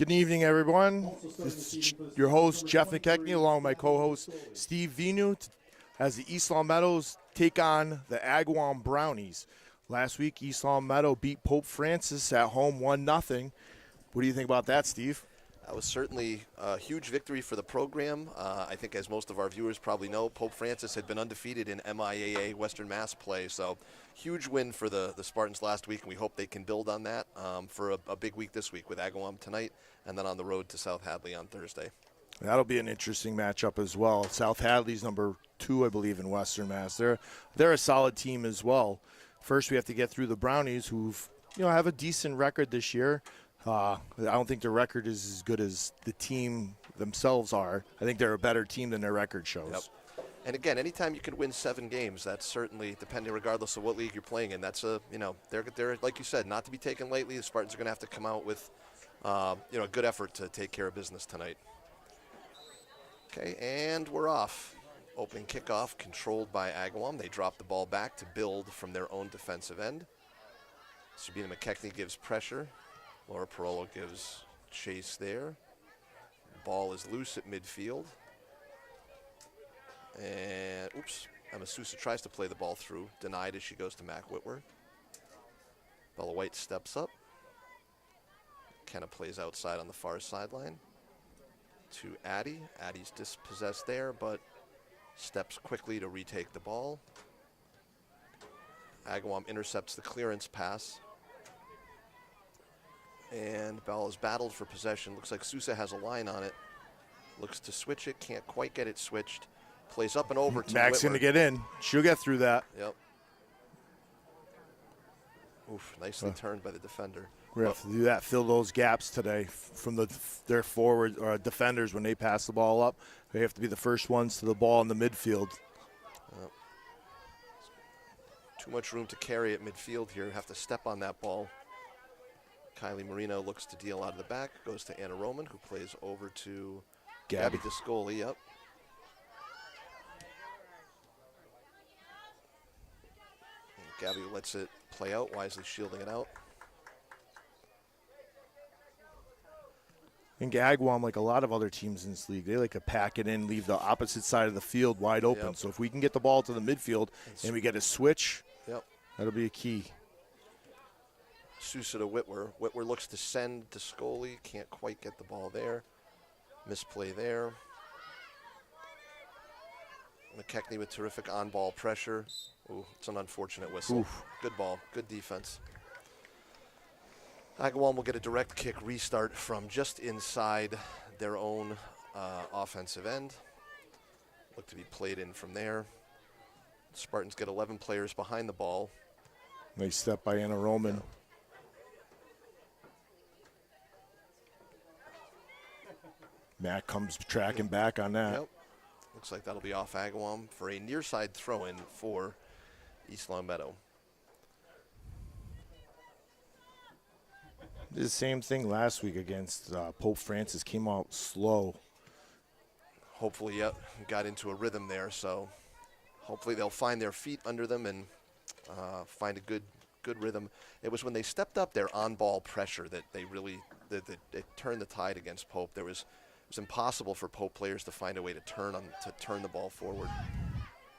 Good evening, everyone. This is your host, Jeff McKechnie, along with my co-host, Steve Vinu, as the East Long Meadows take on the Agawam Brownies. Last week, East Long Meadow beat Pope Francis at home 1-0. What do you think about that, Steve? That was certainly a huge victory for the program. I think, as most of our viewers probably know, Pope Francis had been undefeated in MIAA Western Mass play, so huge win for the Spartans last week, and we hope they can build on that for a big week this week with Agawam tonight, and then on the road to South Hadley on Thursday. That'll be an interesting matchup as well. South Hadley's number 2, I believe, in Western Mass. They're a solid team as well. First, we have to get through the Brownies, who've have a decent record this year. I don't think their record is as good as the team themselves are. I think they're a better team than their record shows. Yep. And again, anytime you can win 7 games, that's certainly, depending regardless of what league you're playing in, that's they're like you said, not to be taken lightly. The Spartans are going to have to come out with a good effort to take care of business tonight. Okay, and we're off. Opening kickoff controlled by Agawam. They drop the ball back to build from their own defensive end. Sabina McKechnie gives pressure. Laura Parolo gives chase there. Ball is loose at midfield. And, Emma Sousa tries to play the ball through. Denied as she goes to Mac Whitwer. Bella White steps up. Kenna plays outside on the far sideline. To Addie. Addie's dispossessed there, but steps quickly to retake the ball. Agawam intercepts the clearance pass. And Bella's battled for possession. Looks like Sousa has a line on it. Looks to switch it. Can't quite get it switched. Plays up and over to Mac's going to get in. She'll get through that. Yep. Nicely turned by the defender. We have to do that. Fill those gaps today from their forward or defenders when they pass the ball up. They have to be the first ones to the ball in the midfield. Too much room to carry at midfield here. Have to step on that ball. Kylie Marino looks to deal out of the back. Goes to Anna Roman, who plays over to Gabby Discoli. Yep. And Gabby lets it play out, wisely shielding it out. I think Agawam, like a lot of other teams in this league, they like to pack it in, leave the opposite side of the field wide open. Yep. So if we can get the ball to the midfield and we get a switch, that'll be a key. Sousa to Whitwer. Whitwer looks to send to Discoli. Can't quite get the ball there. Misplay there. McKechnie with terrific on-ball pressure. Ooh, it's an unfortunate whistle. Oof. Good ball. Good defense. Agawam will get a direct kick restart from just inside their own offensive end. Look to be played in from there. Spartans get 11 players behind the ball. Nice step by Anna Roman. Yeah. Mac comes tracking back on that. Yep. Looks like that'll be off Agawam for a near side throw-in for East Long Meadow. Did the same thing last week against Pope Francis. Came out slow. Hopefully, got into a rhythm there. So hopefully they'll find their feet under them and find a good rhythm. It was when they stepped up their on-ball pressure that they really it turned the tide against Pope. It was impossible for Pope players to find a way to turn the ball forward.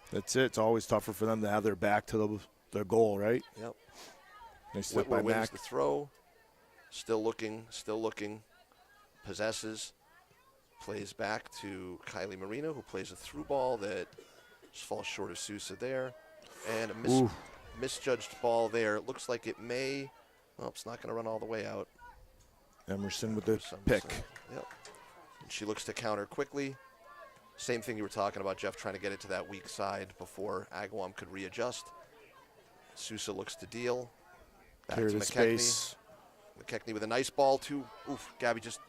That's it. It's always tougher for them to have their back to their goal, right? Yep. Nice step Whitwer by wins Mac. the throw. Still looking. Possesses. Plays back to Kylie Marino, who plays a through ball that just falls short of Sousa there. And a misjudged ball there. It looks like it may. Well, it's not going to run all the way out. Emerson with the pick. Yep. And she looks to counter quickly. Same thing you were talking about, Jeff, trying to get it to that weak side before Agawam could readjust. Sousa looks to deal. Back Clear to the McKechnie. space. McKechnie with a nice ball, too. Oof, Gabby just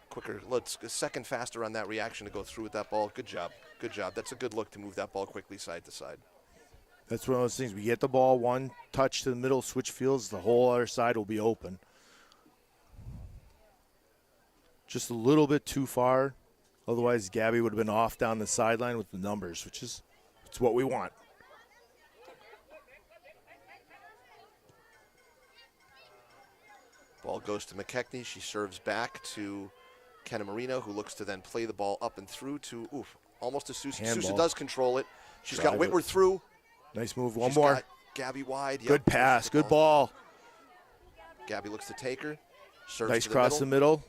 quicker. Let's a second faster on that reaction to go through with that ball. Good job. Good job. That's a good look to move that ball quickly side to side. That's one of those things. We get the ball, one touch to the middle, switch fields, the whole other side will be open. Just a little bit too far. Otherwise, Gabby would have been off down the sideline with the numbers, which is it's what we want. Ball Ball goes to McKechnie. She serves back to Kenna Marino, who looks to then play the ball up and through to, almost to Sousa. Sousa does control it. She's got Whitworth through. Nice move. One She's more. got Gabby wide. Good pass. Good ball. Gabby looks to take her. Serves Nice to cross the middle.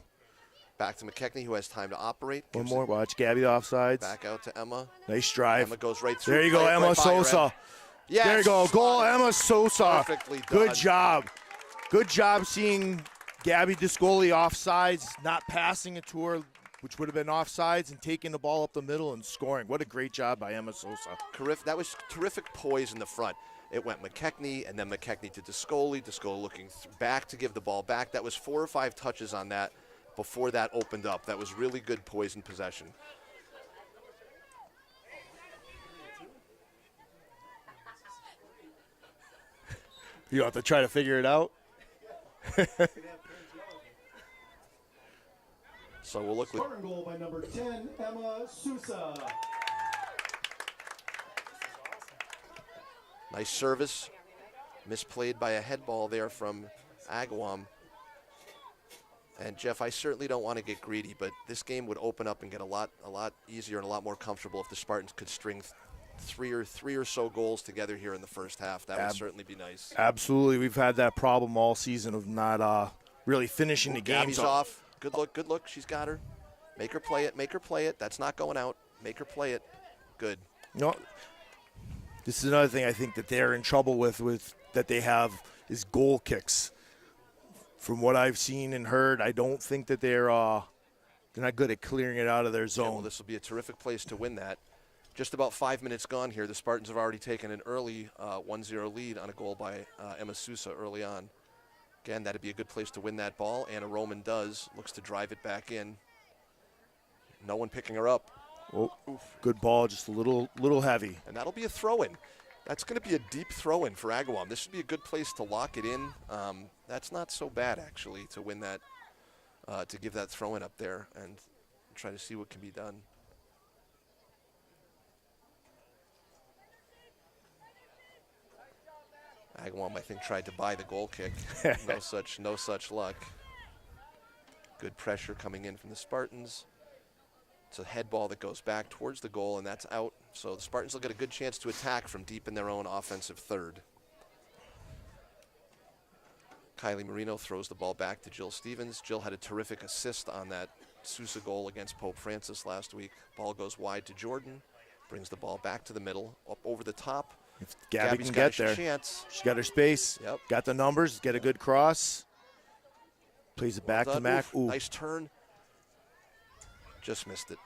Back to McKechnie, who has time to operate. One more. Watch Gabby offsides. Back out to Emma. Nice drive. Emma goes right through. There you go, Emma Sosa. Yes. There you go. Goal, Emma Sosa. Perfectly done. Good job. Good job seeing Gabby Discoli offsides, not passing it to her, which would have been offsides, and taking the ball up the middle and scoring. What a great job by Emma Sosa. That was terrific poise in the front. It went McKechnie, and then McKechnie to Discoli. Discoli looking back to give the ball back. That was 4 or 5 touches on that before that opened up. That was really good poise in possession. You have to try to figure it out. So we'll look with Spartan goal by number 10, Emma Sousa. nice service. Misplayed by a head ball there from Agawam. And Jeff, I certainly don't want to get greedy, but this game would open up and get a lot easier and a lot more comfortable if the Spartans could string three or so goals together here in the first half. That would certainly be nice. Absolutely. We've had that problem all season of not really finishing the game. Gabby's off. Good look. She's got her. Make her play it. That's not going out. Make her play it. Good. No, this is another thing I think that they're in trouble with that they have is goal kicks. From what I've seen and heard, I don't think that they're not good at clearing it out of their zone. Yeah, well, this will be a terrific place to win that. Just about 5 minutes gone here. The Spartans have already taken an early 1-0 lead on a goal by Emma Sousa early on. Again, that'd be a good place to win that ball. Anna Roman looks to drive it back in. No one picking her up. Oh, good ball, just a little heavy. And that'll be a throw-in. That's going to be a deep throw-in for Agawam. This should be a good place to lock it in. That's not so bad, actually, to win that, to give that throw-in up there and try to see what can be done. Agawam, I think, tried to buy the goal kick. No such luck. Good pressure coming in from the Spartans. It's a head ball that goes back towards the goal, and that's out. So the Spartans will get a good chance to attack from deep in their own offensive third. Kylie Marino throws the ball back to Jill Stevens. Jill had a terrific assist on that Sousa goal against Pope Francis last week. Ball goes wide to Jordan. Brings the ball back to the middle, up over the top. If Gabby Gabby's can got get there. Chance. She got her space. Yep. Got the numbers. Get a good cross. Plays it back to Mac. Ooh. Nice turn. Just missed it.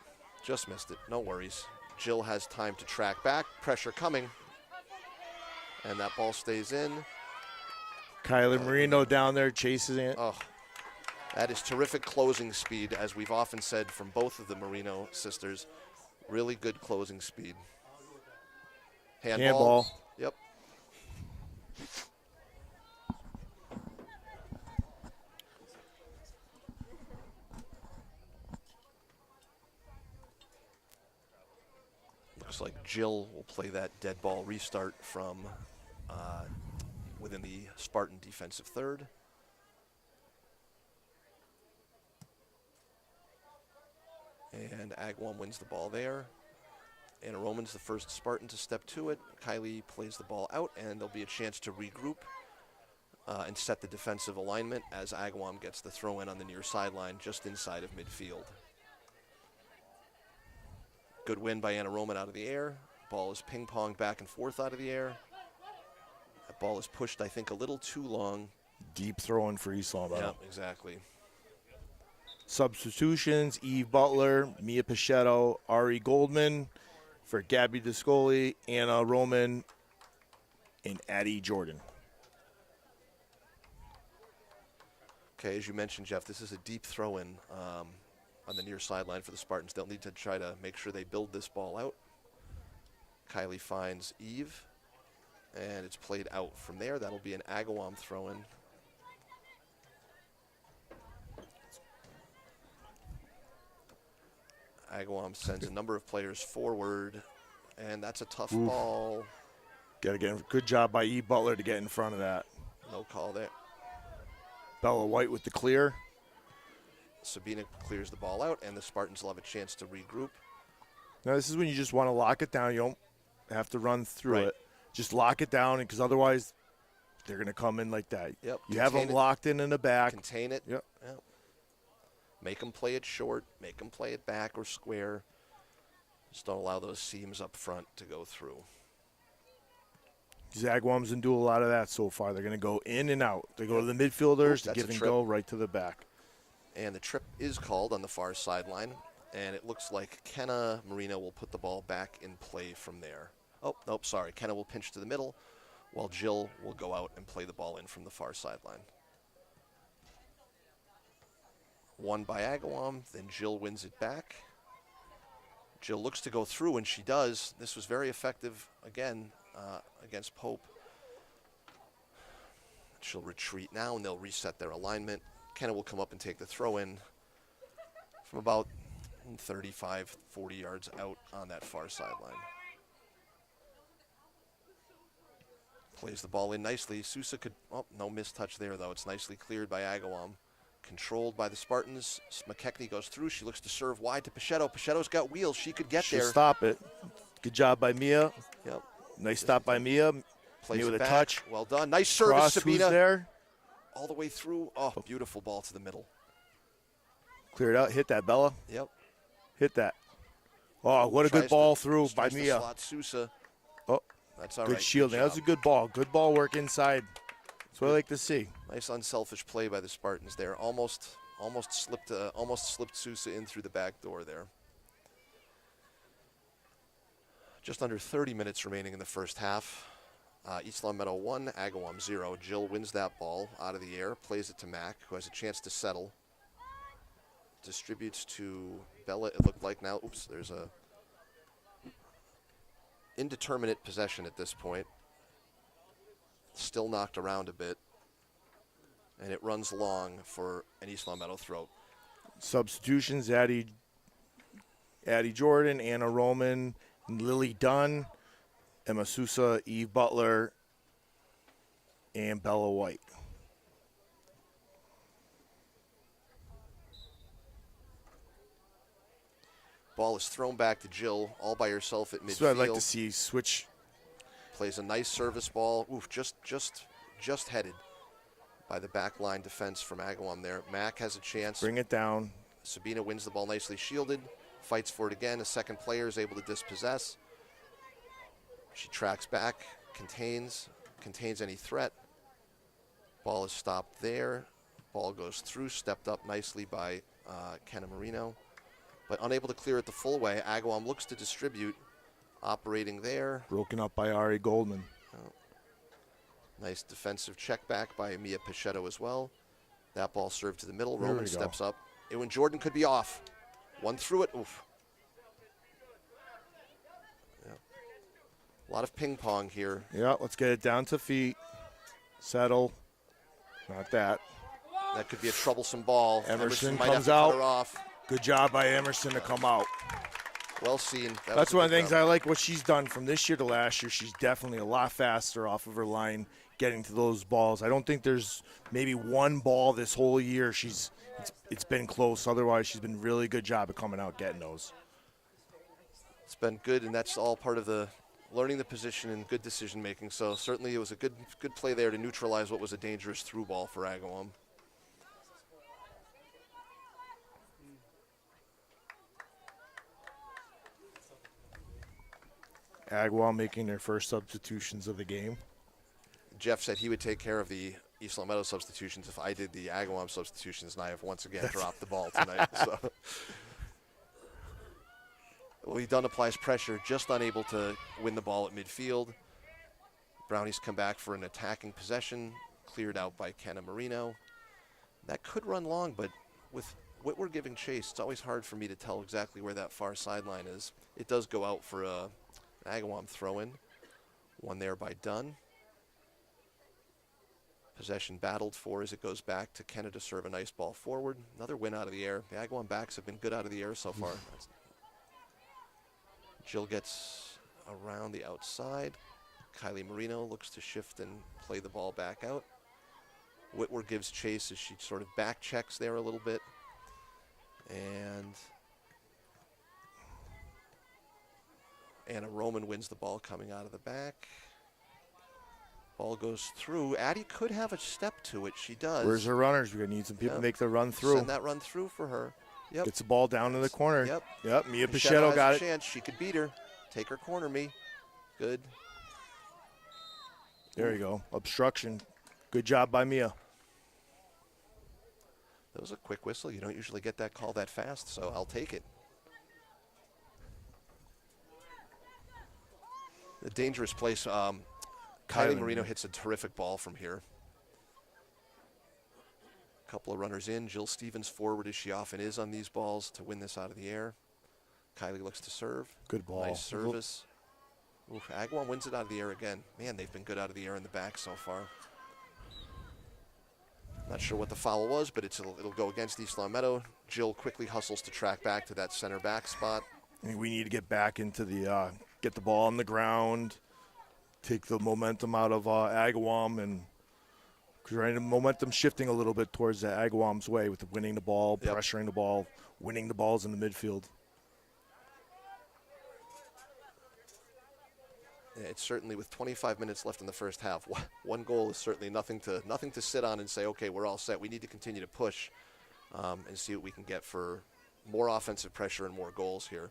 No worries. Jill has time to track back. Pressure coming. And that ball stays in. Kylie Marino down there chasing it. Oh, that is terrific closing speed, as we've often said from both of the Marino sisters. Really good closing speed. Handball. Yep. Looks like Jill will play that dead ball restart from within the Spartan defensive third. And Agawam wins the ball there. Anna Roman's the first Spartan to step to it. Kylie plays the ball out, and there'll be a chance to regroup and set the defensive alignment as Agawam gets the throw in on the near sideline just inside of midfield. Good win by Anna Roman out of the air. Ball is ping-ponged back and forth out of the air. That ball is pushed, I think, a little too long. Deep throwing for East Long Meadow. Yeah, exactly. Substitutions: Eve Butler, Mia Pichetto, Ari Goldman for Gabby Discoli, Anna Roman, and Addie Jordan. Okay, as you mentioned, Jeff, this is a deep throw-in on the near sideline for the Spartans. They'll need to try to make sure they build this ball out. Kylie finds Eve, and it's played out from there. That'll be an Agawam throw-in. Agawam sends a number of players forward, and that's a tough ball. Got to get good job by Eve Butler to get in front of that. No call there. Bella White with the clear. Sabina clears the ball out, and the Spartans will have a chance to regroup. Now, this is when you just want to lock it down. You don't have to run through Right. it. Just lock it down, because otherwise they're going to come in like that. Yep. You have them Contain it. locked in the back. Contain it. Yep. Yep. Make them play it short. Make them play it back or square. Just don't allow those seams up front to go through. Agawam's going to do a lot of that so far. They're going to go in and out. They go to the midfielders to That's give a and trip. go right to the back. And the trip is called on the far sideline. And it looks like Kenna Marino will put the ball back in play from there. Oh, nope, sorry. Kenna will pinch to the middle, while Jill will go out and play the ball in from the far sideline. Won by Agawam, then Jill wins it back. Jill looks to go through, and she does. This was very effective, again, against Pope. She'll retreat now, and they'll reset their alignment. Kenna will come up and take the throw in from about 35, 40 yards out on that far sideline. Plays the ball in nicely. Sousa could, oh, no mistouch there, though. It's nicely cleared by Agawam. Controlled by the Spartans. McKechnie goes through. She looks to serve wide to Pichetto. Pichetto's got wheels. She could get She'll there. stop it. Good job by Mia. Yep. Nice stop by Mia. Plays Mia it with a back. touch. Well done. Nice service, Cross, who's Sabina. there? All the way through. Oh, beautiful ball to the middle. Clear it out. Hit that, Bella. Yep. Hit that. Oh, what a good ball through by tries to Mia. slot Sousa. Oh, That's all right. good shielding. That was a job. good ball. Good ball work inside. That's what I like to see. Nice unselfish play by the Spartans there. Almost slipped Sousa in through the back door there. Just under 30 minutes remaining in the first half. East Long Meadow 1, Agawam 0. Jill wins that ball out of the air, plays it to Mac, who has a chance to settle. Distributes to Bella, it looked like now. Oops, there's a indeterminate possession at this point. Still knocked around a bit. And it runs long for an East Long Meadow throw. Substitutions, Addie Jordan, Anna Roman, Lily Dunn, Emma Sousa, Eve Butler, and Bella White. Ball is thrown back to Jill, all by herself at midfield. That's what I'd like to see. Switch. Plays a nice service ball. Oof, just headed by the back line defense from Agawam there. Mac has a chance. Bring it down. Sabina wins the ball nicely shielded. Fights for it again. A second player is able to dispossess. She tracks back, contains any threat. Ball is stopped there. Ball goes through, stepped up nicely by Kenna Marino. But unable to clear it the full way. Agawam looks to distribute. Operating there. Broken up by Ari Goldman. Nice defensive check back by Mia Pichetto as well. That ball served to the middle. There Roman we go. steps up. Ewan Jordan could be off. One through it. Oof. Yeah. A lot of ping pong here. Yeah, let's get it down to feet. Settle. Not that. That could be a troublesome ball. Emerson might have comes to cut out. her off. Good job by Emerson to come out. Well seen. That's one of the things I like what she's done from this year to last year. She's definitely a lot faster off of her line getting to those balls. I don't think there's maybe one ball this whole year it's been close. Otherwise, she's been really good job of coming out getting those. It's been good, and that's all part of the learning the position and good decision making. So certainly it was a good play there to neutralize what was a dangerous through ball for Agawam. Agawam making their first substitutions of the game. Jeff said he would take care of the East Long Meadow substitutions if I did the Agawam substitutions, and I have once again dropped the ball tonight. So. Lee Dunn applies pressure, just unable to win the ball at midfield. Brownies come back for an attacking possession, cleared out by Kenna Marino. That could run long, but with Whitwer giving chase, it's always hard for me to tell exactly where that far sideline is. It does go out for an Agawam throw-in. One there by Dunn. Possession battled for as it goes back to Kenna to serve a nice ball forward. Another win out of the air. The Agawam backs have been good out of the air so far. Jill gets around the outside. Kylie Marino looks to shift and play the ball back out. Whitwer gives chase as she sort of back checks there a little bit. And Anna Roman wins the ball coming out of the back. Ball goes through. Addie could have a step to it. She does. Where's her runners? We're going to need some people to make the run through. Send that run through for her. Yep. Gets the ball down in the corner. Yep. Mia Pichetto Pichetto has got a it. chance. She could beat her. Take her corner, me. Good. There you go. Obstruction. Good job by Mia. That was a quick whistle. You don't usually get that call that fast, so I'll take it. A dangerous place. Kylie Marino hits a terrific ball from here. Couple of runners in. Jill Stevens forward, as she often is on these balls, to win this out of the air. Kylie looks to serve. Good ball. Nice service. Oof, Agawam wins it out of the air again. Man, they've been good out of the air in the back so far. Not sure what the foul was, but it'll go against East Long Meadow. Jill quickly hustles to track back to that center back spot. I think we need to get back into the get the ball on the ground, take the momentum out of Agawam, and because momentum shifting a little bit towards the Agawam's way with the winning the ball, pressuring the ball, winning the balls in the midfield. Yeah, it's certainly, with 25 minutes left in the first half, one goal is certainly nothing to sit on and say, okay, we're all set. We need to continue to push and see what we can get for more offensive pressure and more goals here.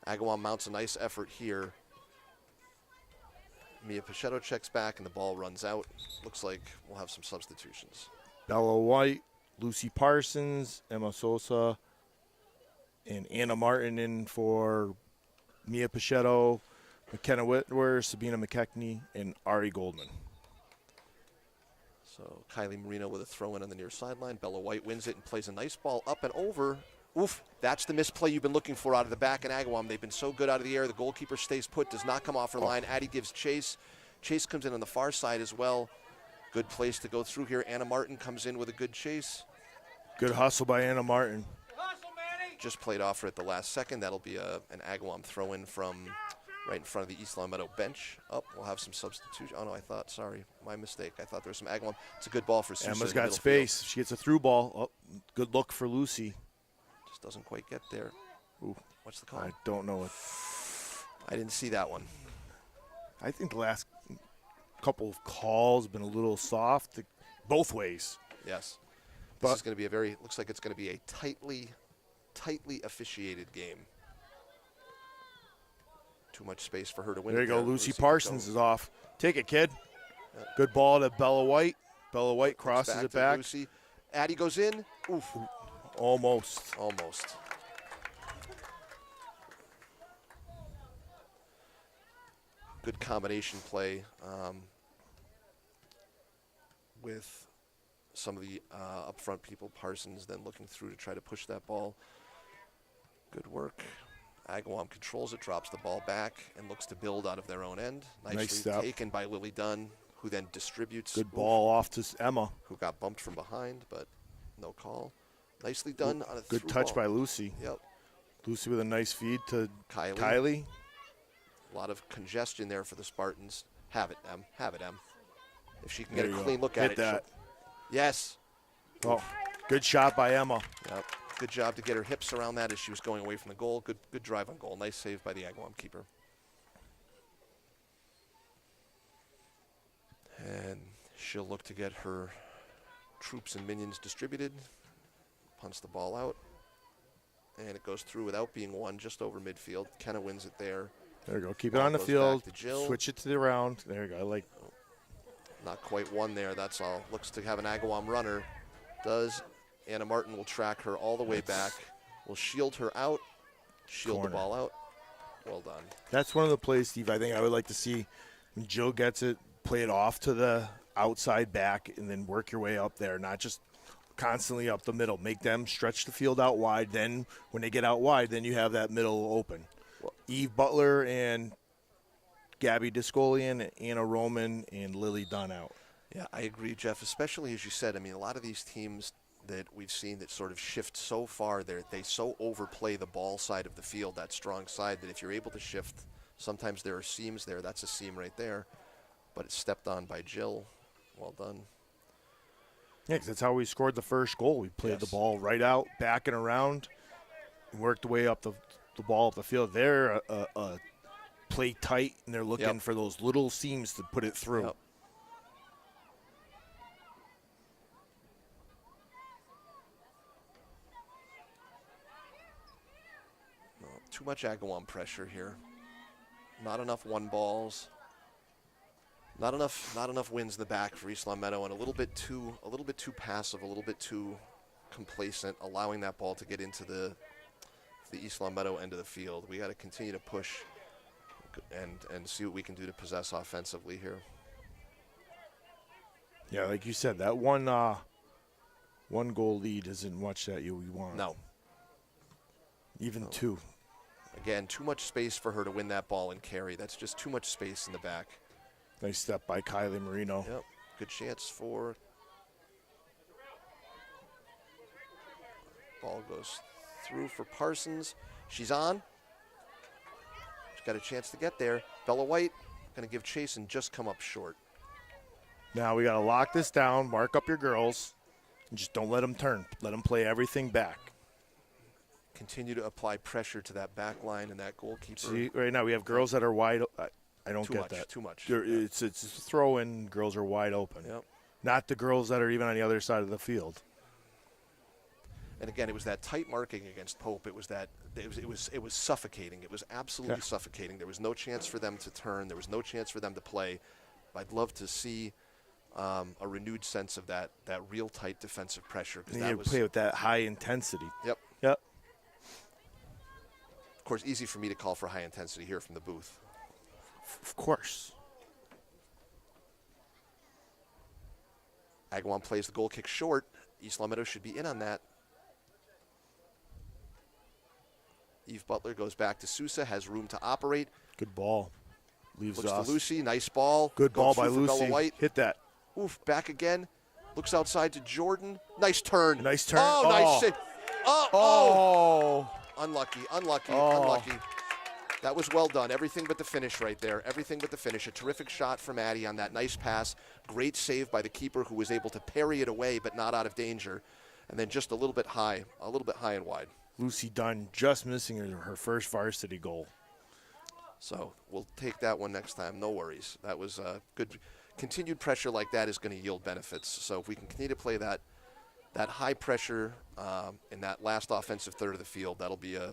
Agawam mounts a nice effort here. Mia Pichetto checks back and the ball runs out. Looks like we'll have some substitutions. Bella White, Lucy Parsons, Emma Sosa, and Anna Martin in for Mia Pichetto, McKenna Whitwer, Sabina McKechnie, and Ari Goldman. So Kylie Marino with a throw in on the near sideline. Bella White wins it and plays a nice ball up and over. Oof, that's the misplay you've been looking for out of the back in Agawam. They've been so good out of the air. The goalkeeper stays put, does not come off her line. Addie gives chase. Chase comes in on the far side as well. Good place to go through here. Anna Martin comes in with a good chase. Good hustle by Anna Martin. Just played off her at the last second. That'll be an Agawam throw in from right in front of the East Long Meadow bench. Oh, we'll have some substitution. Oh, no, sorry, my mistake. I thought there was some Agawam. It's a good ball for Susan. Emma's got space. She gets a through ball. Oh, good look for Lucy. Just doesn't quite get there. Ooh, what's the call? I don't know it. I didn't see that one. I think the last couple of calls been a little soft, both ways. Yes. This is going to be looks like it's going to be a tightly officiated game. Too much space for her to win. There you go. Lucy Parsons is off. Take it, kid. Yep. Good ball to Bella White. Bella White crosses it back. Lucy. Addie goes in. Oof. Almost. Good combination play with some of the up front people. Parsons then looking through to try to push that ball. Good work. Agawam controls it, drops the ball back, and looks to build out of their own end. Nicely taken by Lily Dunn, who then distributes. Good ball off to Emma, who got bumped from behind, but no call. Nicely done on a good touch by Lucy. Yep. Lucy with a nice feed to Kylie. A lot of congestion there for the Spartans. Have it, Em. If she can get a clean look at it. That. Yes. Oh, good shot by Emma. Yep. Good job to get her hips around that as she was going away from the goal. Good drive on goal. Nice save by the Agawam keeper. And she'll look to get her troops and minions distributed. Punts the ball out. And it goes through without being won, just over midfield. Kenna wins it there. There you go. Keep it on the field. Switch it to the round. There you go. Not quite one there. That's all. Looks to have an Agawam runner. Does. Anna Martin will track her all the way back. Will shield her out. Shield the ball out. Well done. That's one of the plays, Steve, I think I would like to see. When Jill gets it, play it off to the outside back and then work your way up there, not just constantly up the middle. Make them stretch the field out wide. Then when they get out wide, then you have that middle open. Eve Butler and Gabby Discolian, Anna Roman, and Lily Dunn out. Yeah, I agree, Jeff, especially as you said. I mean, a lot of these teams that we've seen that sort of shift so far, they so overplay the ball side of the field, that strong side, that if you're able to shift, sometimes there are seams there. That's a seam right there. But it's stepped on by Jill. Well done. Yeah, 'cause that's how we scored the first goal. We played the ball right out, back and around, and worked the way up the ball up the field. They're play tight, and they're looking for those little seams to put it through. Yep. Too much Agawam pressure here. Not enough one balls. Not enough wins in the back for East Long Meadow, and a little bit too passive, a little bit too complacent, allowing that ball to get into the East Long Meadow end of the field. We got to continue to push and see what we can do to possess offensively here. Yeah, like you said, that one goal lead isn't much that you want. No. Even two. Again, too much space for her to win that ball and carry. That's just too much space in the back. Nice step by Kylie Marino. Yep. Good chance for. Ball goes through for Parsons. She's on. She's got a chance to get there. Bella White going to give chase and just come up short. Now we got to lock this down, mark up your girls, and just don't let them turn. Let them play everything back. Continue to apply pressure to that back line and that goalkeeper. See, right now we have girls that are wide. I don't Too get much, that. too much. It's a throw in. Girls are wide open. Yep. Not the girls that are even on the other side of the field. And again, it was that tight marking against Pope. It was suffocating. It was absolutely suffocating. There was no chance for them to turn. There was no chance for them to play. I'd love to see a renewed sense of that real tight defensive pressure. And you play with that high intensity. Yep. Yep. Of course, easy for me to call for high intensity here from the booth. Of course. Agawam plays the goal kick short. East Long Meadow should be in on that. Eve Butler goes back to Sousa, has room to operate. Good ball. Leaves Looks off. to Lucy, nice ball. Good ball by Bella Lucy. White. Hit that. Oof, back again. Looks outside to Jordan. Nice turn. Nice turn. Oh, nice save. Oh. Unlucky. Oh. That was well done. Everything but the finish right there. Everything but the finish. A terrific shot from Addie on that nice pass. Great save by the keeper who was able to parry it away but not out of danger. And then just a little bit high and wide. Lucy Dunn just missing her first varsity goal. So we'll take that one next time. No worries. That was good. Continued pressure like that is going to yield benefits. So if we can continue to play that high pressure in that last offensive third of the field, that'll be a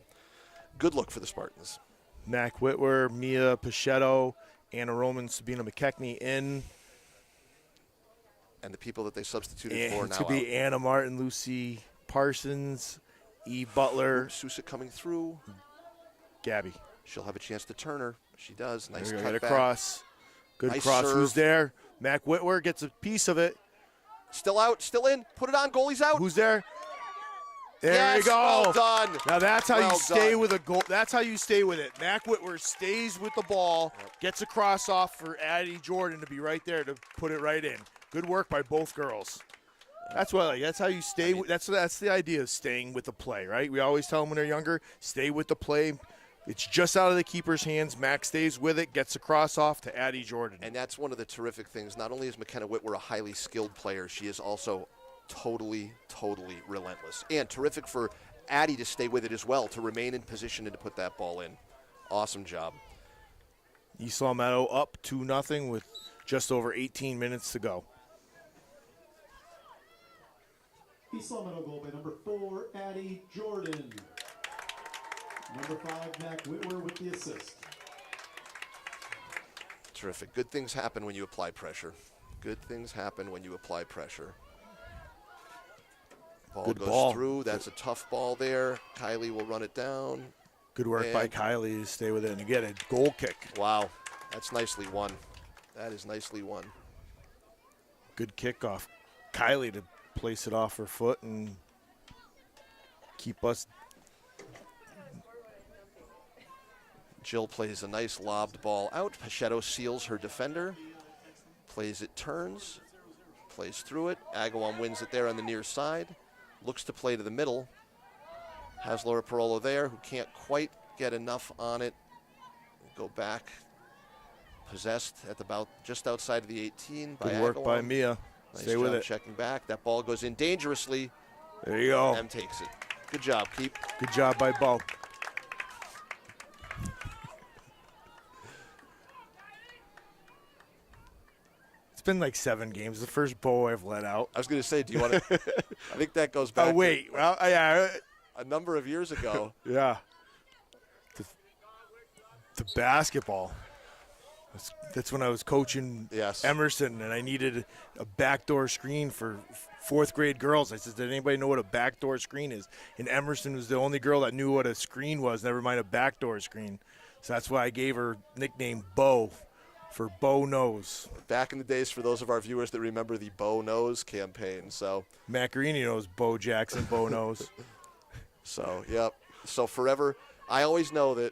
good look for the Spartans. Mac Whitwer, Mia Pichetto, Anna Roman, Sabina McKechnie in. And the people that they substituted for now to be out. Anna Martin, Lucy Parsons, E. Butler. Sousa coming through. Gabby. She'll have a chance to turn her. She does. Nice There we cut go, back. cross. Good Nice cross. serve. Who's there? Mac Whitwer gets a piece of it. Still out, still in. Put it on. Goalie's out. Who's there? There yes, you go. Well done. Now that's how Well you stay done. with a goal. That's how you stay with it. Mac Whitwer stays with the ball, gets a cross off for Addie Jordan to be right there to put it right in. Good work by both girls. That's what. That's how you stay. That's the idea of staying with the play, right? We always tell them when they're younger, stay with the play. It's just out of the keeper's hands. Mac stays with it, gets a cross off to Addie Jordan. And that's one of the terrific things. Not only is McKenna Whitwer a highly skilled player, she is also totally relentless. And terrific for Addie to stay with it as well, to remain in position and to put that ball in. Awesome job. East Long Meadow up 2-0 with just over 18 minutes to go. East Long Meadow goal by number 4, Addie Jordan. Number 5, Mac Whitwer with the assist. Terrific. Good things happen when you apply pressure. Good things happen when you apply pressure. Ball Good goes ball. through. That's a tough ball there. Kylie will run it down. Good work by Kylie to stay with it and get a goal kick. Wow. That's nicely won. That is nicely won. Good kickoff. Kylie to place it off her foot and keep us. Jill plays a nice lobbed ball out. Pichetto seals her defender. Plays it, turns. Plays through it. Agawam wins it there on the near side. Looks to play to the middle. Has Laura Parolo there, who can't quite get enough on it. Go back. Possessed at about just outside of the 18 by Good work Agawam. by Mia. Nice Stay job with it. checking back. That ball goes in dangerously. There you go. M takes it. Good job, Keep. Good job by Bo. It's been like 7 games. The first Bo I've let out. I was going to say, do you want to? I think that goes back. Oh, wait. Well, yeah. A number of years ago. Yeah. The basketball. That's when I was coaching Yes. Emerson, and I needed a backdoor screen for 4th grade girls. I said, did anybody know what a backdoor screen is? And Emerson was the only girl that knew what a screen was, never mind a backdoor screen. So that's why I gave her nickname Bo, for Bo Knows. Back in the days, for those of our viewers that remember the Bo Knows campaign. So Macarini knows Bo Jackson, Bo Knows. So, yep. So forever, I always know that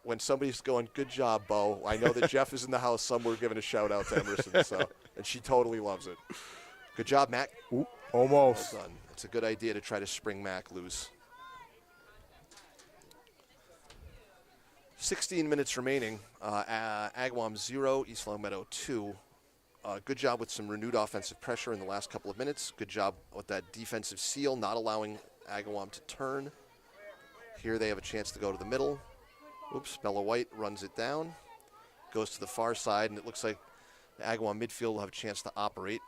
when somebody's going, good job, Bo, I know that Jeff is in the house somewhere giving a shout-out to Emerson, and she totally loves it. Good job, Mac. Ooh, almost. Well done. It's a good idea to try to spring Mac loose. 16 minutes remaining. Agawam 0, East Longmeadow 2. Good job with some renewed offensive pressure in the last couple of minutes. Good job with that defensive seal, not allowing Agawam to turn. Here they have a chance to go to the middle. Oops, Bella White runs it down. Goes to the far side, and it looks like the Agawam midfield will have a chance to operate.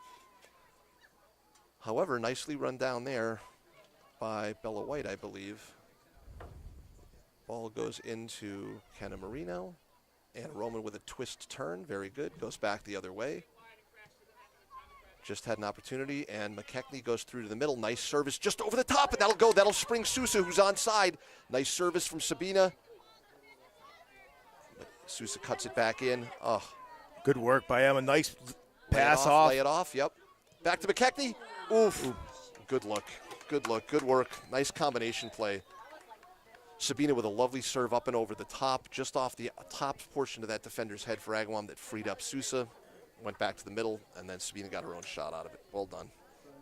However, nicely run down there by Bella White, I believe. Ball goes into Kenna Marino. And Roman with a twist turn, very good. Goes back the other way. Just had an opportunity, and McKechnie goes through to the middle. Nice service just over the top, and that'll go. That'll spring Sousa, who's onside. Nice service from Sabina. Sousa cuts it back in. Oh, Good work by Emma. Nice pass off. Lay it off, yep. Back to McKechnie. Oof. Good look. Good look. Good work. Nice combination play. Sabina with a lovely serve up and over the top, just off the top portion of that defender's head for Agawam that freed up Sousa. Went back to the middle, and then Sabina got her own shot out of it. Well done.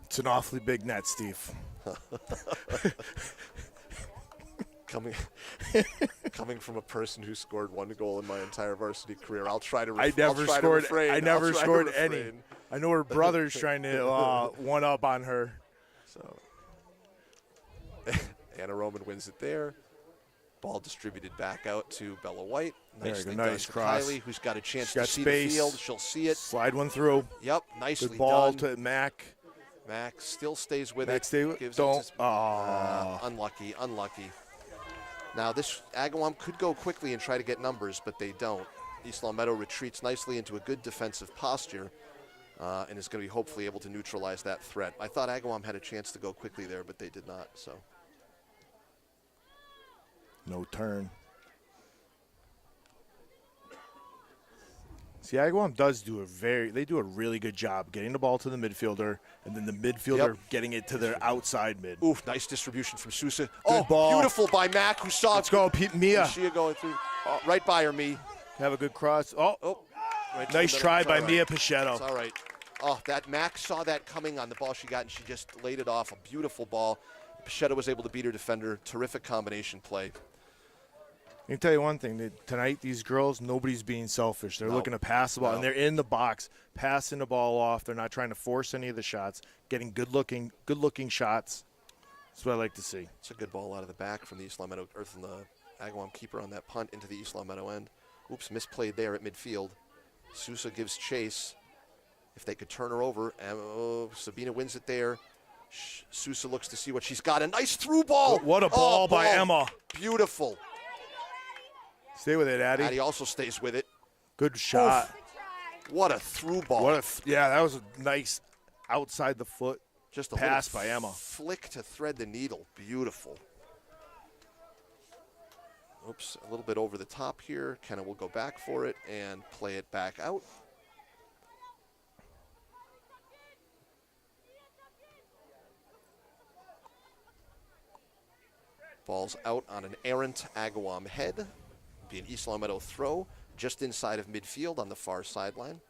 It's an awfully big net, Steve. Coming from a person who scored 1 goal in my entire varsity career, I'll try to. I never scored any. Refrain. I know her brother's trying to one up on her. So Anna Roman wins it there. Ball distributed back out to Bella White. Nicely done nice to cross. Kylie, who's got a chance She's to see space. the field. She'll see it. Slide one through. Yep, nicely Good ball done. to Mac. Mac still stays with Mac it. stay with. Gives Don't. it to, unlucky. Now this Agawam could go quickly and try to get numbers, but they don't. East Longmeadow retreats nicely into a good defensive posture and is going to be hopefully able to neutralize that threat. I thought Agawam had a chance to go quickly there, but they did not. So No turn. See, Agawam does do they do a really good job getting the ball to the midfielder, and then the midfielder getting it to their outside mid. Oof, nice distribution from Sousa. Good ball. Beautiful by Mac, who saw Let's go, Mia. Shia going through. Right by her, me. Have a good cross. Oh, Right to the nice middle. try It's by all right. Mia It's Pichetto. all right. Oh, that Mac saw that coming on the ball she got, and she just laid it off. A beautiful ball. Pichetto was able to beat her defender. Terrific combination play. Let me tell you one thing. Tonight, these girls, nobody's being selfish. They're looking to pass the ball, and they're in the box, passing the ball off. They're not trying to force any of the shots, getting good-looking shots. That's what I like to see. It's a good ball out of the back from the East Longmeadow, or from the Agawam keeper on that punt into the East Longmeadow end. Oops, misplayed there at midfield. Sousa gives chase. If they could turn her over, and Sabina wins it there. Sousa looks to see what she's got. A nice through ball. What a ball by Emma. Beautiful. Stay with it, Addie. Addie also stays with it. Good shot. Oof. What a through ball. That was a nice outside the foot Just a pass little by Emma. Flick to thread the needle. Beautiful. Oops, a little bit over the top here. Kenna will go back for it and play it back out. Ball's out on an errant Agawam head. Be an East Longmeadow throw just inside of midfield on the far sideline.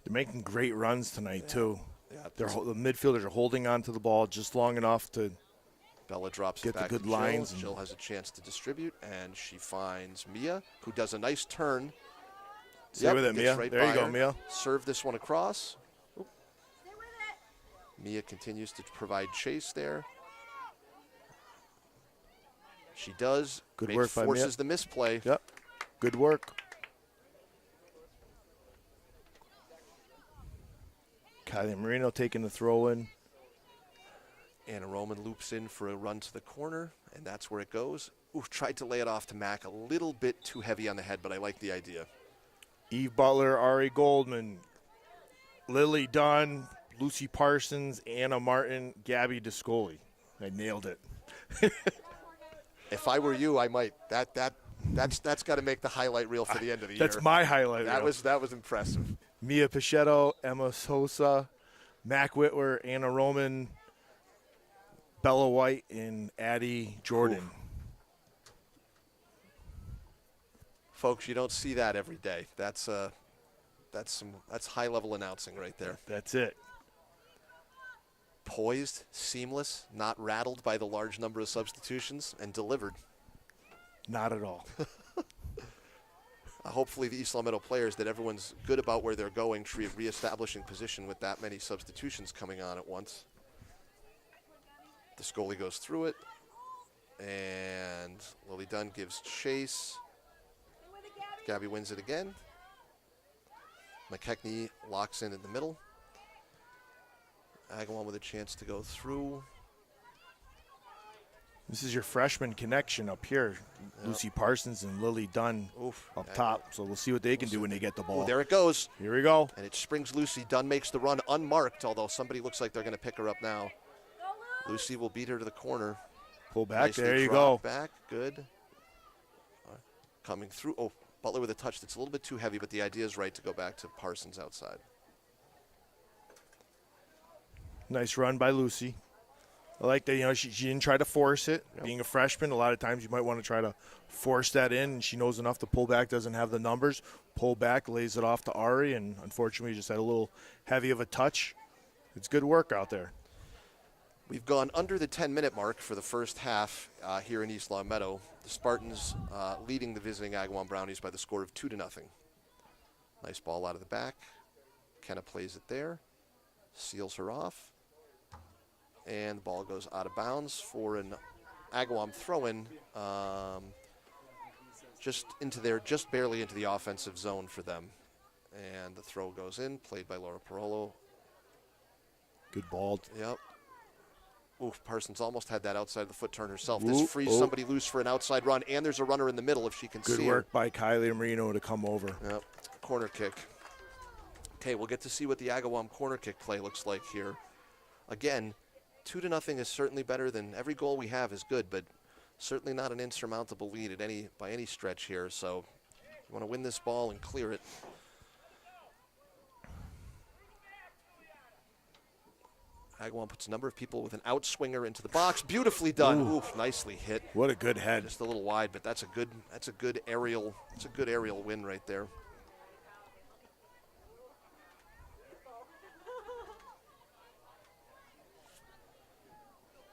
They're making great runs tonight, too. Yeah, The midfielders are holding on to the ball just long enough to Bella drops Get it the back good to Jill. lines and- Jill has a chance to distribute, and she finds Mia, who does a nice turn. Stay with it, gets Mia. right There you by go, her. Mia. Serve this one across. Oop. Mia continues to provide chase there. She does. Good work by Mia. Forces the misplay. Yep. Good work. Kylie Marino taking the throw in. Anna Roman loops in for a run to the corner, and that's where it goes. Ooh, tried to lay it off to Mac. A little bit too heavy on the head, but I like the idea. Eve Butler, Ari Goldman, Lily Dunn, Lucy Parsons, Anna Martin, Gabby Discoli. I nailed it. If I were you, I might. That's got to make the highlight reel for the end of the year. That's my highlight. That reel. was impressive. Mia Pichetto, Emma Sosa, Mac Whitwer, Anna Roman, Bella White, and Addie Jordan. Oof. Folks, you don't see that every day. That's high level announcing right there. That's it. Poised, seamless, not rattled by the large number of substitutions, and delivered. Not at all. Hopefully the East Meadow players, that everyone's good about where they're going, reestablishing position with that many substitutions coming on at once. The Discoli goes through it, and Lily Dunn gives chase. Gabby wins it again. McKechnie locks in the middle. Agawam with a chance to go through. This is your freshman connection up here. Yep. Lucy Parsons and Lily Dunn up top. So we'll see what they can do when they get the ball. Ooh, there it goes. Here we go. And it springs Lucy. Dunn makes the run unmarked, although somebody looks like they're going to pick her up now. Lucy will beat her to the corner. Pull back. Nicely there you dropped go. Back. Good. Coming through. Oh, Butler with a touch that's a little bit too heavy, but the idea is right to go back to Parsons outside. Nice run by Lucy. I like that, she didn't try to force it. Yep. Being a freshman, a lot of times you might want to try to force that in, and she knows enough to pull back, doesn't have the numbers. Pull back, lays it off to Ari, and unfortunately just had a little heavy of a touch. It's good work out there. We've gone under the 10-minute mark for the first half here in East Long Meadow. The Spartans leading the visiting Agawam Brownies by the score of 2-0. Nice ball out of the back. Kenna plays it there. Seals her off. And the ball goes out of bounds for an Agawam throw-in, just barely into the offensive zone for them. And the throw goes in, played by Laura Parolo. Good ball. Yep. Oof, Parsons almost had that outside of the foot turn herself. Ooh, This frees somebody loose for an outside run, and there's a runner in the middle if she can see Good work by Kylie Marino to come over. Yep. Corner kick. Okay, we'll get to see what the Agawam corner kick play looks like here. Again, 2-0 is certainly better than every goal we have is good, but certainly not an insurmountable lead by any stretch here. So you want to win this ball and clear it. Agawam puts a number of people with an outswinger into the box. Beautifully done. Oof, nicely hit. What a good head. Just a little wide, but that's a good aerial win right there.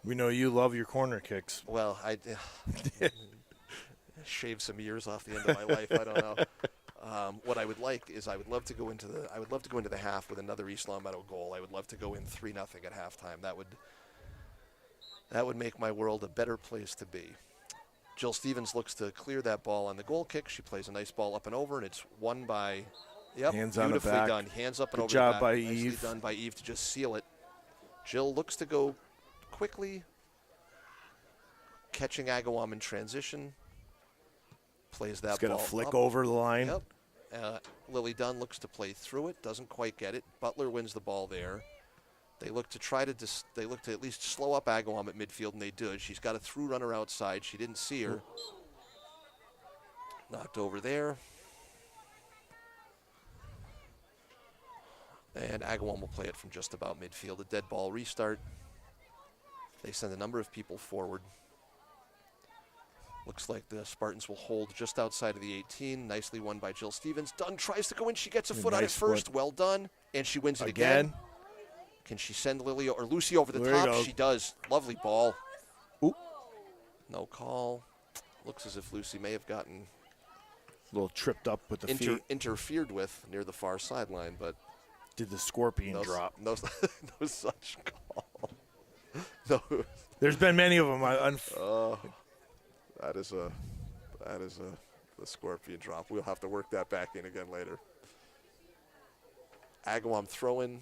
We know you love your corner kicks. Well, I shaved some years off the end of my life. I don't know. What I would like is I would love to go into the half with another East Long Meadow goal. I would love to go in 3-0 at halftime. That would make my world a better place to be. Jill Stevens looks to clear that ball on the goal kick. She plays a nice ball up and over, and it's won by. Yep, hands on the beautifully back. done. Hands up and Good over. job the back. by Nicely Eve. done by Eve to just seal it. Jill looks to go quickly, catching Agawam in transition. Plays that It's ball going to flick up. over the line. Yep. Lily Dunn looks to play through it, doesn't quite get it. Butler wins the ball there. They look to at least slow up Agawam at midfield, and they did. She's got a through runner outside. She didn't see her. Knocked over there. And Agawam will play it from just about midfield. A dead ball restart. They send a number of people forward. Looks like the Spartans will hold just outside of the 18. Nicely won by Jill Stevens. Dunn tries to go in. She gets a foot on it first. Well done. And she wins it again. Can she send Lily or Lucy over the There you top? go. She does. Lovely ball. Ooh. No call. Looks as if Lucy may have gotten A little tripped up with the feet. interfered with near the far sideline, but Did the scorpion drop? no, no such call. No. There's been many of them. That is the scorpion drop. We'll have to work that back in again later. Agawam throw-in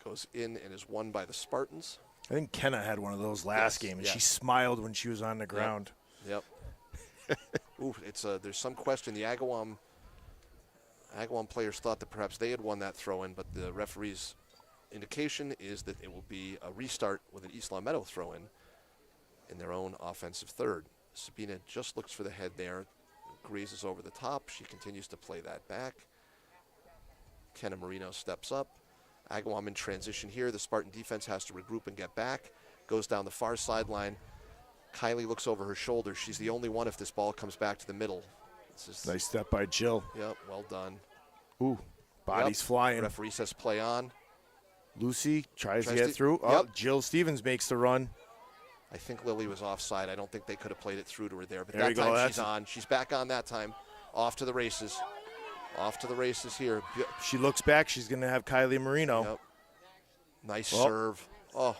goes in and is won by the Spartans. I think Kenna had one of those last game, and she smiled when she was on the ground. Yep. Ooh, there's some question. The Agawam players thought that perhaps they had won that throw-in, but the referee's indication is that it will be a restart with an East Long Meadow throw-in in their own offensive third. Sabina just looks for the head there, grazes over the top. She continues to play that back. Kenna Marino steps up. Agawam in transition here. The Spartan defense has to regroup and get back. Goes down the far sideline. Kylie looks over her shoulder. She's the only one if this ball comes back to the middle. Nice step by Jill. Yep, well done. Ooh, body's flying. Referee says play on. Lucy tries to get through. Oh, Jill Stevens makes the run. I think Lily was offside. I don't think they could have played it through to her there. But there that time she's on. She's back on that time. Off to the races. Off to the races here. She looks back. She's going to have Kylie Marino. Yep. Nice serve. Oh,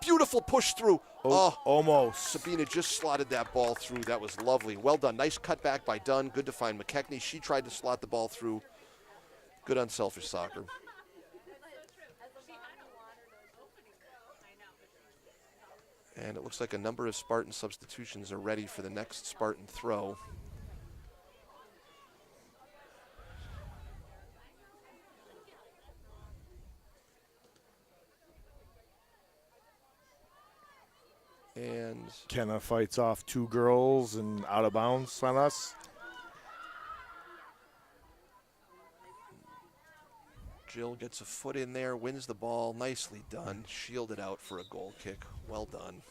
beautiful push through. Oh, almost. Sabina just slotted that ball through. That was lovely. Well done. Nice cutback by Dunn. Good to find McKechnie. She tried to slot the ball through. Good unselfish soccer. And it looks like a number of Spartan substitutions are ready for the next Spartan throw. And Kenna fights off two girls and out of bounds on us. Jill gets a foot in there, wins the ball. Nicely done. Shielded out for a goal kick. Well done.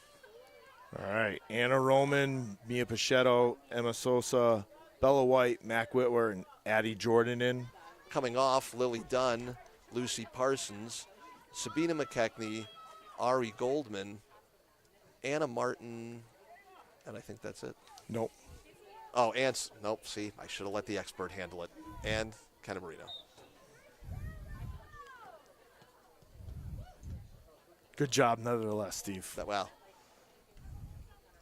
All right. Anna Roman, Mia Pichetto, Emma Sosa, Bella White, Mac Whitwer, and Addie Jordan in. Coming off, Lily Dunn, Lucy Parsons, Sabina McKechnie, Ari Goldman, Anna Martin, and I think that's it. Nope. Oh, and nope. See, I should have let the expert handle it. And Kenna Marino. Good job, nevertheless, Steve. Wow.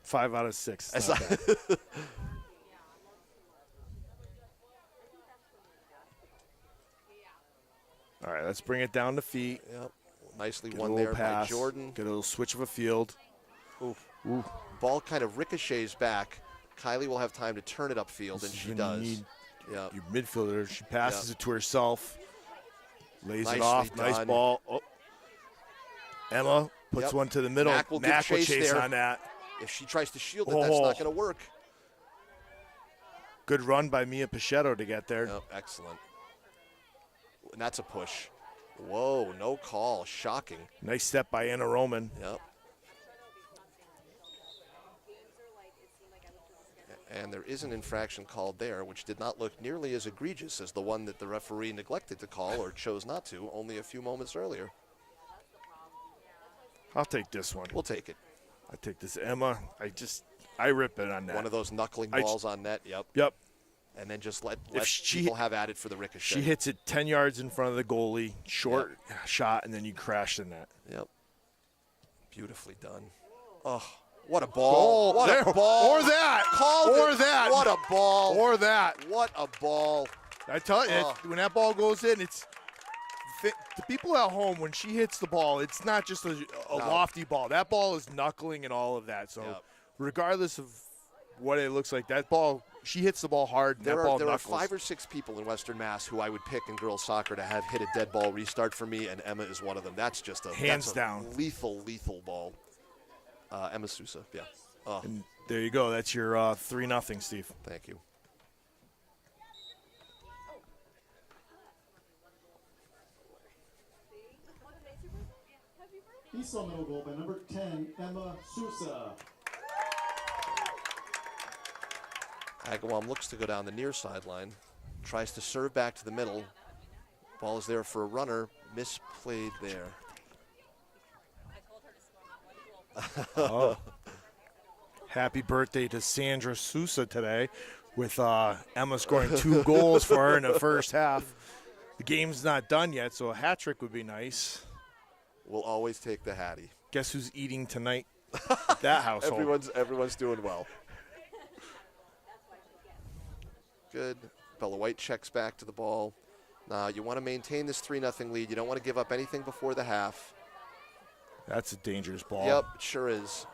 5 out of 6. That's Not bad. All right, let's bring it down to feet. Yep. Nicely Get won there by Jordan. Get a little switch of a field. Ooh. Ball kind of ricochets back. Kylie will have time to turn it upfield, and she does. Your midfielder, she passes it to herself. Lays Nicely it off. done. Nice ball. Oh. Emma puts one to the middle. Mac will chase there. on that. If she tries to shield it, that's not going to work. Good run by Mia Pichetto to get there. Yep, excellent. And that's a push. Whoa, no call. Shocking. Nice step by Anna Roman. Yep. And there is an infraction called there, which did not look nearly as egregious as the one that the referee neglected to call or chose not to only a few moments earlier. I'll take this one. We'll take it. I take this. Emma, I rip it on that. One of those knuckling balls on net. Yep. Yep. And then just let people have at it for the ricochet. She hits it 10 yards in front of the goalie, short shot, and then you crash the net. Yep. Beautifully done. Oh, what a ball. What a ball. Or that. That. What a ball. Or that. What a ball. I tell you, when that ball goes in, it's the people at home, when she hits the ball, it's not just a lofty ball. That ball is knuckling and all of that. So regardless of what it looks like, that ball, she hits the ball hard. And there are 5 or 6 people in Western Mass who I would pick in girls soccer to have hit a dead ball restart for me, and Emma is one of them. That's just hands down lethal ball. Emma Sousa, yeah. Oh. And there you go. That's your 3-0, Steve. Thank you. East Long Meadow goal by number 10, Emma Sousa. Agawam looks to go down the near sideline, tries to serve back to the middle. Ball is there for a runner, misplayed there. Happy birthday to Sandra Sousa today, with Emma scoring 2 goals for her in the first half. The game's not done yet, so a hat trick would be nice. We'll always take the Hattie. Guess who's eating tonight at that household? Everyone's doing well. Good. Bella White checks back to the ball. Now you want to maintain this 3-0 lead. You don't want to give up anything before the half. That's a dangerous ball. Yep, it sure is.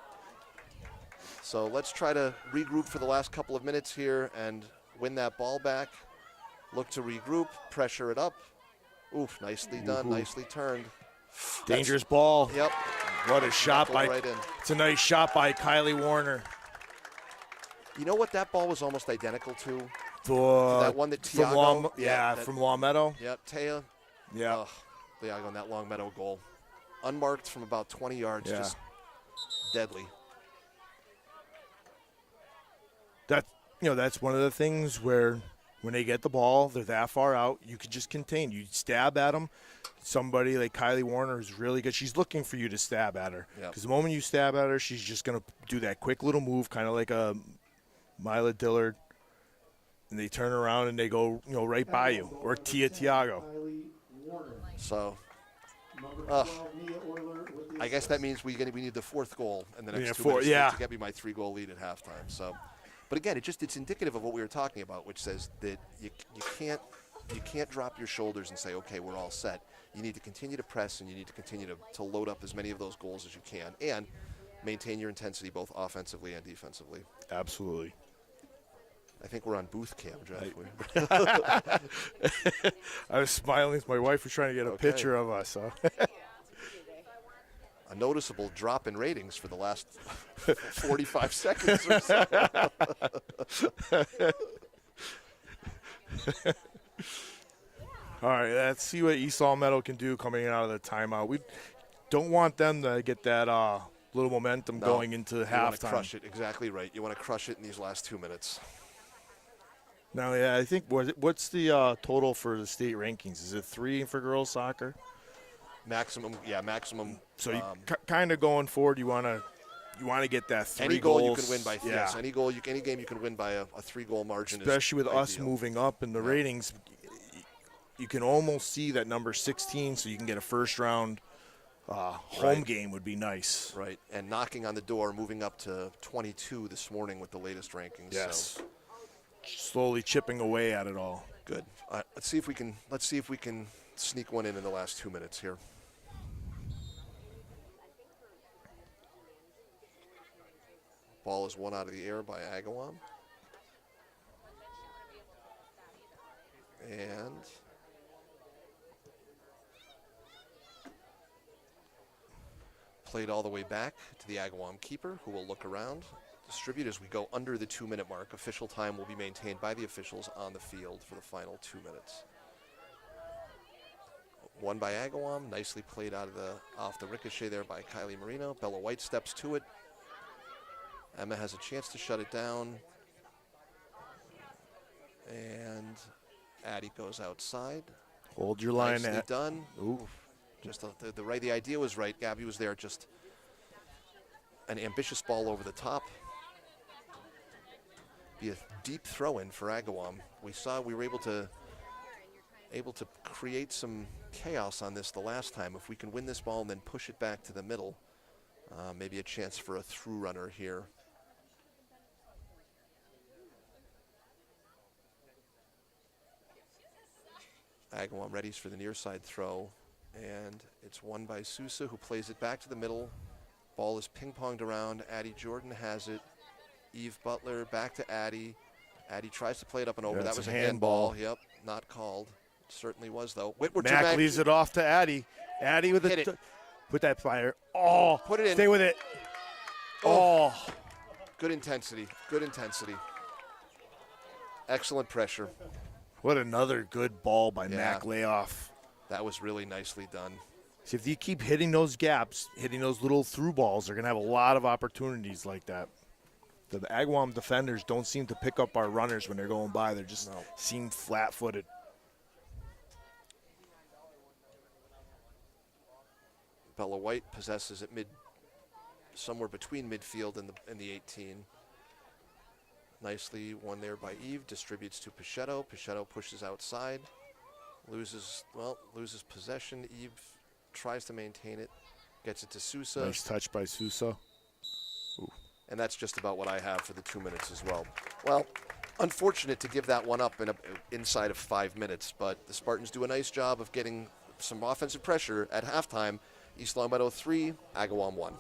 So let's try to regroup for the last couple of minutes here and win that ball back. Look to regroup, pressure it up. Oof, nicely done, nicely turned. Dangerous ball. Yep. What a shot by, right in. It's a nice shot by Kylie Warner. You know what that ball was almost identical to? That one that from Tiago. from Long Meadow. Yep, Taya. Yeah. Tiago on that Long Meadow goal. Unmarked from about 20 yards, just deadly. That's one of the things where when they get the ball, they're that far out, you can just contain. You stab at them. Somebody like Kylie Warner is really good. She's looking for you to stab at her. Because the moment you stab at her, she's just going to do that quick little move, kind of like a Mila Dillard. And they turn around and they go, right by you. Or Tiago. So, I guess that means we need the 4th goal in the next 2 minutes to get me my 3-goal lead at halftime. So, but again, it's indicative of what we were talking about, which says that you can't drop your shoulders and say, okay, we're all set. You need to continue to press, and you need to continue to load up as many of those goals as you can, and maintain your intensity both offensively and defensively. Absolutely. I think we're on booth cam, Jeff. I was smiling as my wife was trying to get a picture of us. So. A noticeable drop in ratings for the last 45 seconds or so. All right, let's see what East Long Meadow can do coming out of the timeout. We don't want them to get that little momentum going into halftime. You want to crush it, exactly right. You want to crush it in these last 2 minutes. Now, I think what's the total for the state rankings? Is it 3 for girls soccer? Maximum. So you kind of going forward, you want to get that 3 any goals. Any goal you can win by any game you can win by a 3-goal margin. Especially with ideal. us moving up in the ratings, you can almost see that number 16, so you can get a first round home game would be nice. Right, and knocking on the door, moving up to 22 this morning with the latest rankings. Yes. So. Slowly chipping away at it all. Good. Let's see if we can sneak one in the last 2 minutes here. Ball is won out of the air by Agawam. And played all the way back to the Agawam keeper, who will look around. Distribute as we go under the 2-minute mark. Official time will be maintained by the officials on the field for the final 2 minutes. Won by Agawam, nicely played off the ricochet there by Kylie Marino. Bella White steps to it. Emma has a chance to shut it down. And Addie goes outside. Hold your line. Nicely done. Ooh. Just the idea was right. Gabby was there. Just an ambitious ball over the top. Be a deep throw-in for Agawam. We were able to create some chaos on this the last time. If we can win this ball and then push it back to the middle, maybe a chance for a through runner here. Agawam readies for the near side throw, and it's won by Sousa, who plays it back to the middle. Ball is ping-ponged around. Addie Jordan has it. Eve Butler back to Addie. Addie tries to play it up and over. That was a handball. Yep, not called. It certainly was, though. Mac leaves it off to Addie. Addie with it. Put that fire. Oh, put it in. Stay with it. Oh. Good intensity. Good intensity. Excellent pressure. What another good ball by Mac Layoff. That was really nicely done. See, if you keep hitting those gaps, hitting those little through balls, they're going to have a lot of opportunities like that. The Agawam defenders don't seem to pick up our runners when they're going by. They just seem flat-footed. Bella White possesses at somewhere between midfield and the 18. Nicely won there by Eve. Distributes to Pichetto. Pichetto pushes outside. Loses possession. Eve tries to maintain it. Gets it to Sousa. Nice touch by Sousa. And that's just about what I have for the 2 minutes as well. Well, unfortunate to give that one up inside of 5 minutes, but the Spartans do a nice job of getting some offensive pressure at halftime. East Longmeadow 3, Agawam 1.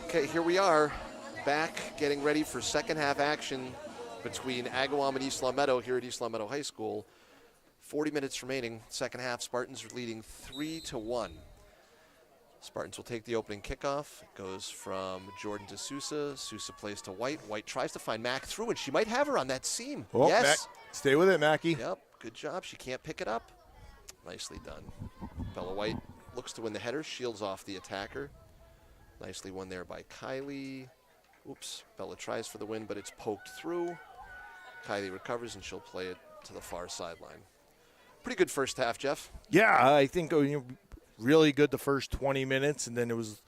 Okay, here we are, back getting ready for second half action between Agawam and East Long Meadow here at East Long Meadow High School. 40 minutes remaining, second half. Spartans are leading 3-1. Spartans will take the opening kickoff. It goes from Jordan to Sousa. Sousa plays to White. White tries to find Mack through, and she might have her on that seam. Oh, yes. Mac, stay with it, Mackie. Yep, good job. She can't pick it up. Nicely done. Bella White looks to win the header, shields off the attacker. Nicely won there by Kylie. Oops, Bella tries for the win, but it's poked through. Kylie recovers, and she'll play it to the far sideline. Pretty good first half, Jeff. Yeah, I think really good the first 20 minutes, and then it was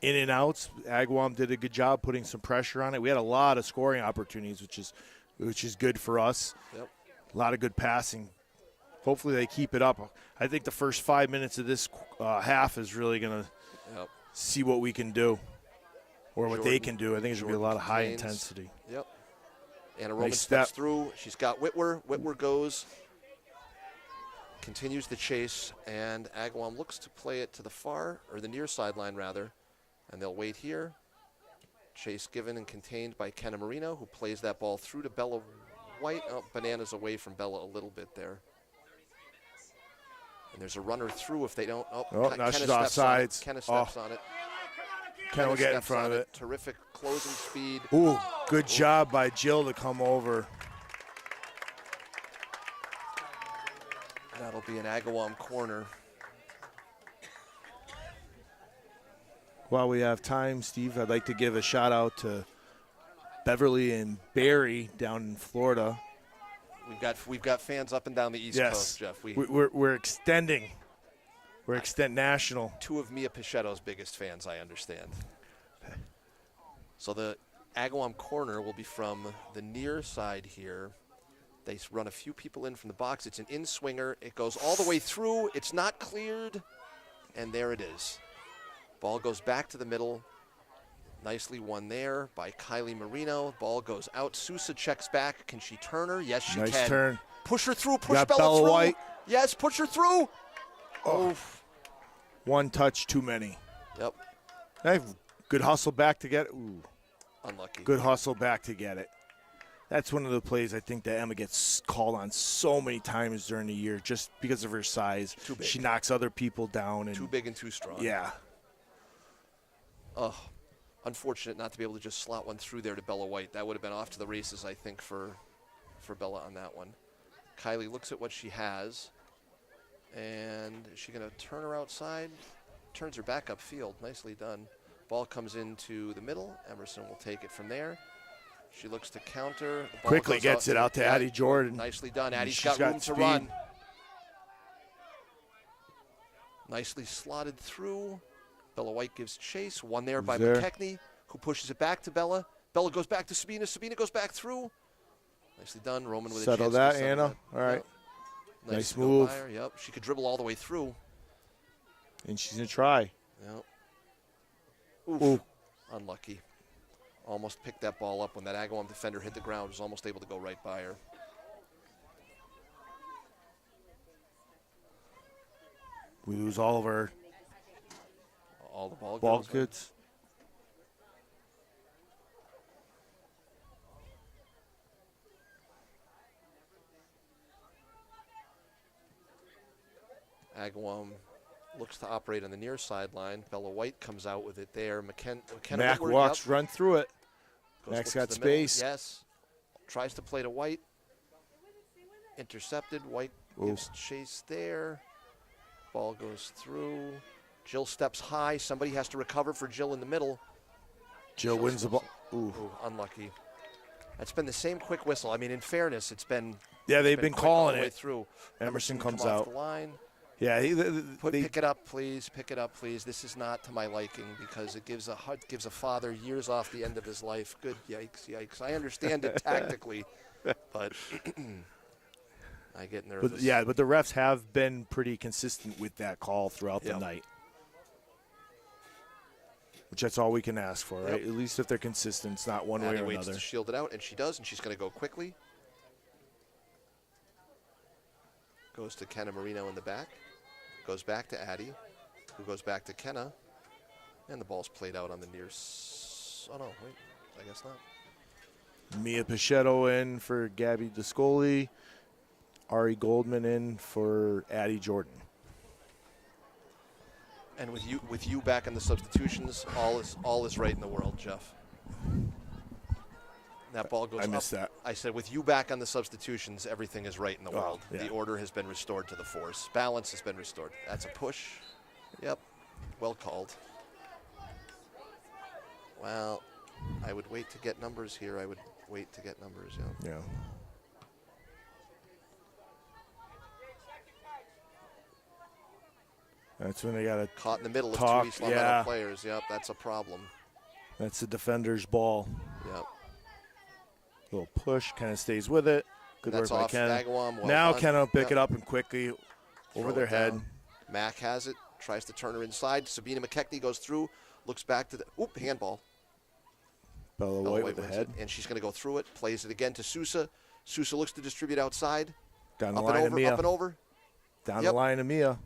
in and outs. Agawam did a good job putting some pressure on it. We had a lot of scoring opportunities, which is good for us. Yep. A lot of good passing. Hopefully they keep it up. I think the first 5 minutes of this half is really going to see what we can do or what they can do. I think it's going to be a lot of high intensity. Yep. Anna Roman steps through. She's got Whitwer. Whitwer goes. Continues the chase, and Agawam looks to play it to the far, or the near sideline rather, and they'll wait here. Chase given and contained by Kenna Marino, who plays that ball through to Bella White. Oh, Bananas away from Bella a little bit there. And there's a runner through if they don't. Oh, now she's offsides. Kenna steps on it. Kenna will get in front of it. Terrific closing speed. Ooh, good job by Jill to come over. That'll be an Agawam corner. While we have time, Steve, I'd like to give a shout out to Beverly and Barry down in Florida. We've got fans up and down the East Coast, Jeff. We're extending. We're national. Two of Mia Pichetto's biggest fans, I understand. So the Agawam corner will be from the near side here. They run a few people in from the box. It's an in-swinger. It goes all the way through. It's not cleared. And there it is. Ball goes back to the middle. Nicely won there by Kylie Marino. Ball goes out. Sousa checks back. Can she turn her? Yes, she can. Nice turn. Push her through. Push Got Bella through. White. Yes, push her through. Oh. One touch too many. Yep. Good hustle back to get it. Ooh. Unlucky. Good hustle back to get it. That's one of the plays I think that Emma gets called on so many times during the year just because of her size. Too big. She knocks other people down. And too big and too strong. Yeah. Oh, unfortunate not to be able to just slot one through there to Bella White. That would have been off to the races, I think, for Bella on that one. Kylie looks at what she has. And is she going to turn her outside? Turns her back upfield. Nicely done. Ball comes into the middle. Emerson will take it from there. She looks to counter. The ball Quickly gets it out to Addie Jordan. Nicely done. Addie's She's got room speed. to run. Nicely slotted through. Bella White gives chase. One there by McKechnie, who pushes it back to Bella. Bella goes back to Sabina. Sabina goes back through. Nicely done. Roman with a chance. Settle that, Anna. All right. Yep. Nice move. Yep. She could dribble all the way through. And she's going to try. Yep. Oof. Ooh. Unlucky. Almost picked that ball up when that Agawam defender hit the ground. Was almost able to go right by her. We lose all of our all the ball goods. Agawam looks to operate on the near sideline. Bella White comes out with it there. McKenna Mac Whitworth, walks, run through it. Mac's got space. Yes. Tries to play to White. Intercepted. White gives chase there. Ball goes through. Jill steps high. Somebody has to recover for Jill in the middle. Jill wins the ball. Ooh. Unlucky. That's been the same quick whistle. I mean, in fairness, it's been. Yeah, they've been calling it. Through. Emerson comes off out. The line. Yeah, pick it up, please. Pick it up, please. This is not to my liking because it gives a father years off the end of his life. Good, yikes, yikes. I understand it tactically, but I get nervous. But the refs have been pretty consistent with that call throughout the night, which that's all we can ask for, right? At least if they're consistent, it's not one way or waits another. To shield it out, and she does, and she's going to go quickly. Goes to Kenna Marino in the back. Goes back to Addie, who goes back to Kenna. And the ball's played out on the near Girls. Oh, no, wait. I guess not. Mia Pichetto in for Gabby Discoli. Ari Goldman in for Addie Jordan. And with you back in the substitutions, all is right in the world, Jeff. That ball goes I missed up. that. I said, with you back on the substitutions, everything is right in the world. Yeah. The order has been restored to the force. Balance has been restored. That's a push. Yep. Well called. Well, I would wait to get numbers here. I would wait to get numbers, yeah. Yeah. That's when they got to Caught in the middle talk, of two East yeah. players. Yep, that's a problem. That's the defender's ball. Yep. Little push, kind of stays with it. Good That's work by off Ken. Agawam. Well Now done. Ken will pick Yep. it up and quickly Throw over it their head. down. Mack has it. Tries to turn her inside. Sabina McKechnie goes through. Looks back to the handball. Bella Bella White White with the wins head. it, and she's going to go through it. Plays it again to Sousa. Sousa looks to distribute outside. Down the Up line and of over. Mia. Up and over. Down Yep. the line of Mia.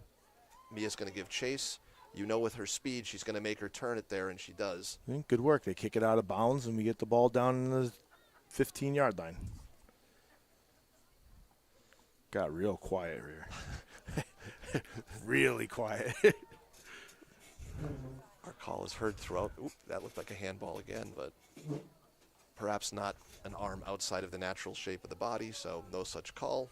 Mia's going to give chase. You know, with her speed, she's going to make her turn it there, and she does. Good work. They kick it out of bounds, and we get the ball down in the 15-yard line. Got real quiet here. Really quiet. Our call is heard throughout. Oop, that looked like a handball again, but perhaps not an arm outside of the natural shape of the body, so no such call.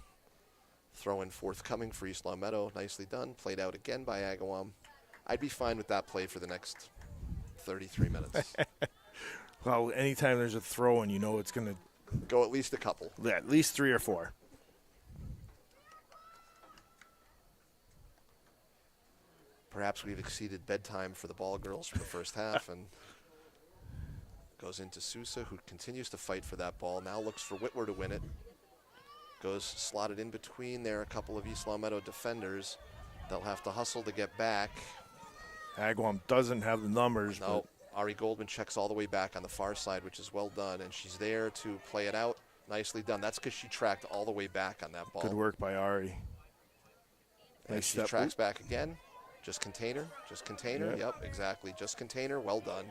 Throw in forthcoming for East Long Meadow. Nicely done. Played out again by Agawam. I'd be fine with that play for the next 33 minutes. Well, anytime there's a throw in, you know it's going to Go at least a couple. at least 3 or 4. Perhaps we've exceeded bedtime for the ball girls for the first half, and goes into Sousa, who continues to fight for that ball. Now looks for Whitwer to win it. Goes slotted in between there, a couple of East Long Meadow defenders. They'll have to hustle to get back. Agawam doesn't have the numbers. No, Ari Goldman checks all the way back on the far side, which is well done, and she's there to play it out. Nicely done. That's because she tracked all the way back on that ball. Good work by Ari. And Nice she step. tracks back again. Just container. Just container. Yep. Yep, exactly. Just container. Well done.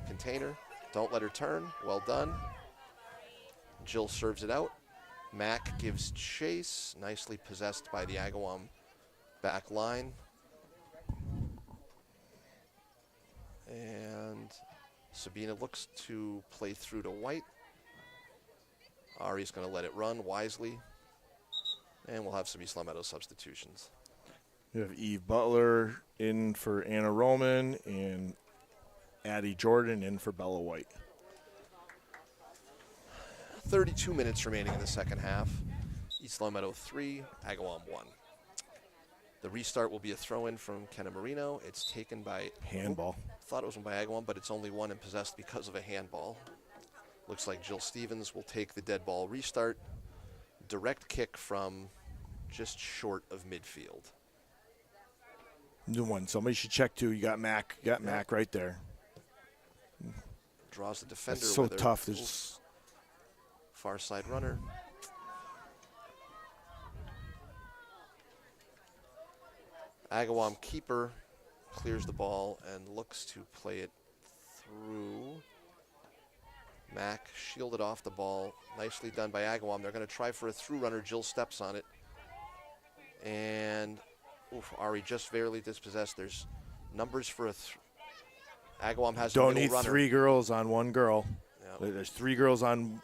Container. Don't let her turn. Well done. Jill serves it out. Mack gives chase. Nicely possessed by the Agawam back line. And Sabina looks to play through to White. Ari's going to let it run wisely. And we'll have some East Long Meadow substitutions. You have Eve Butler in for Anna Roman and Addie Jordan in for Bella White. 32 minutes remaining in the second half. East Long Meadow 3, Agawam 1. The restart will be a throw-in from Kenna Marino. It's taken by... Handball. Thought it was one by Agawam, but it's only one and possessed because of a handball. Looks like Jill Stevens will take the dead ball restart. Direct kick from just short of midfield. New one. Somebody should check too. You got Mac. You got Mac right there. Draws the defender. That's so with her. tough. There's Far side runner. Agawam keeper clears the ball and looks to play it through. Mack shielded off the ball. Nicely done by Agawam. They're going to try for a through runner. Jill steps on it. And Ari just barely dispossessed. There's numbers for a Agawam has don't a middle need runner. 3 girls on 1 girl. Yep. There's 3 girls on.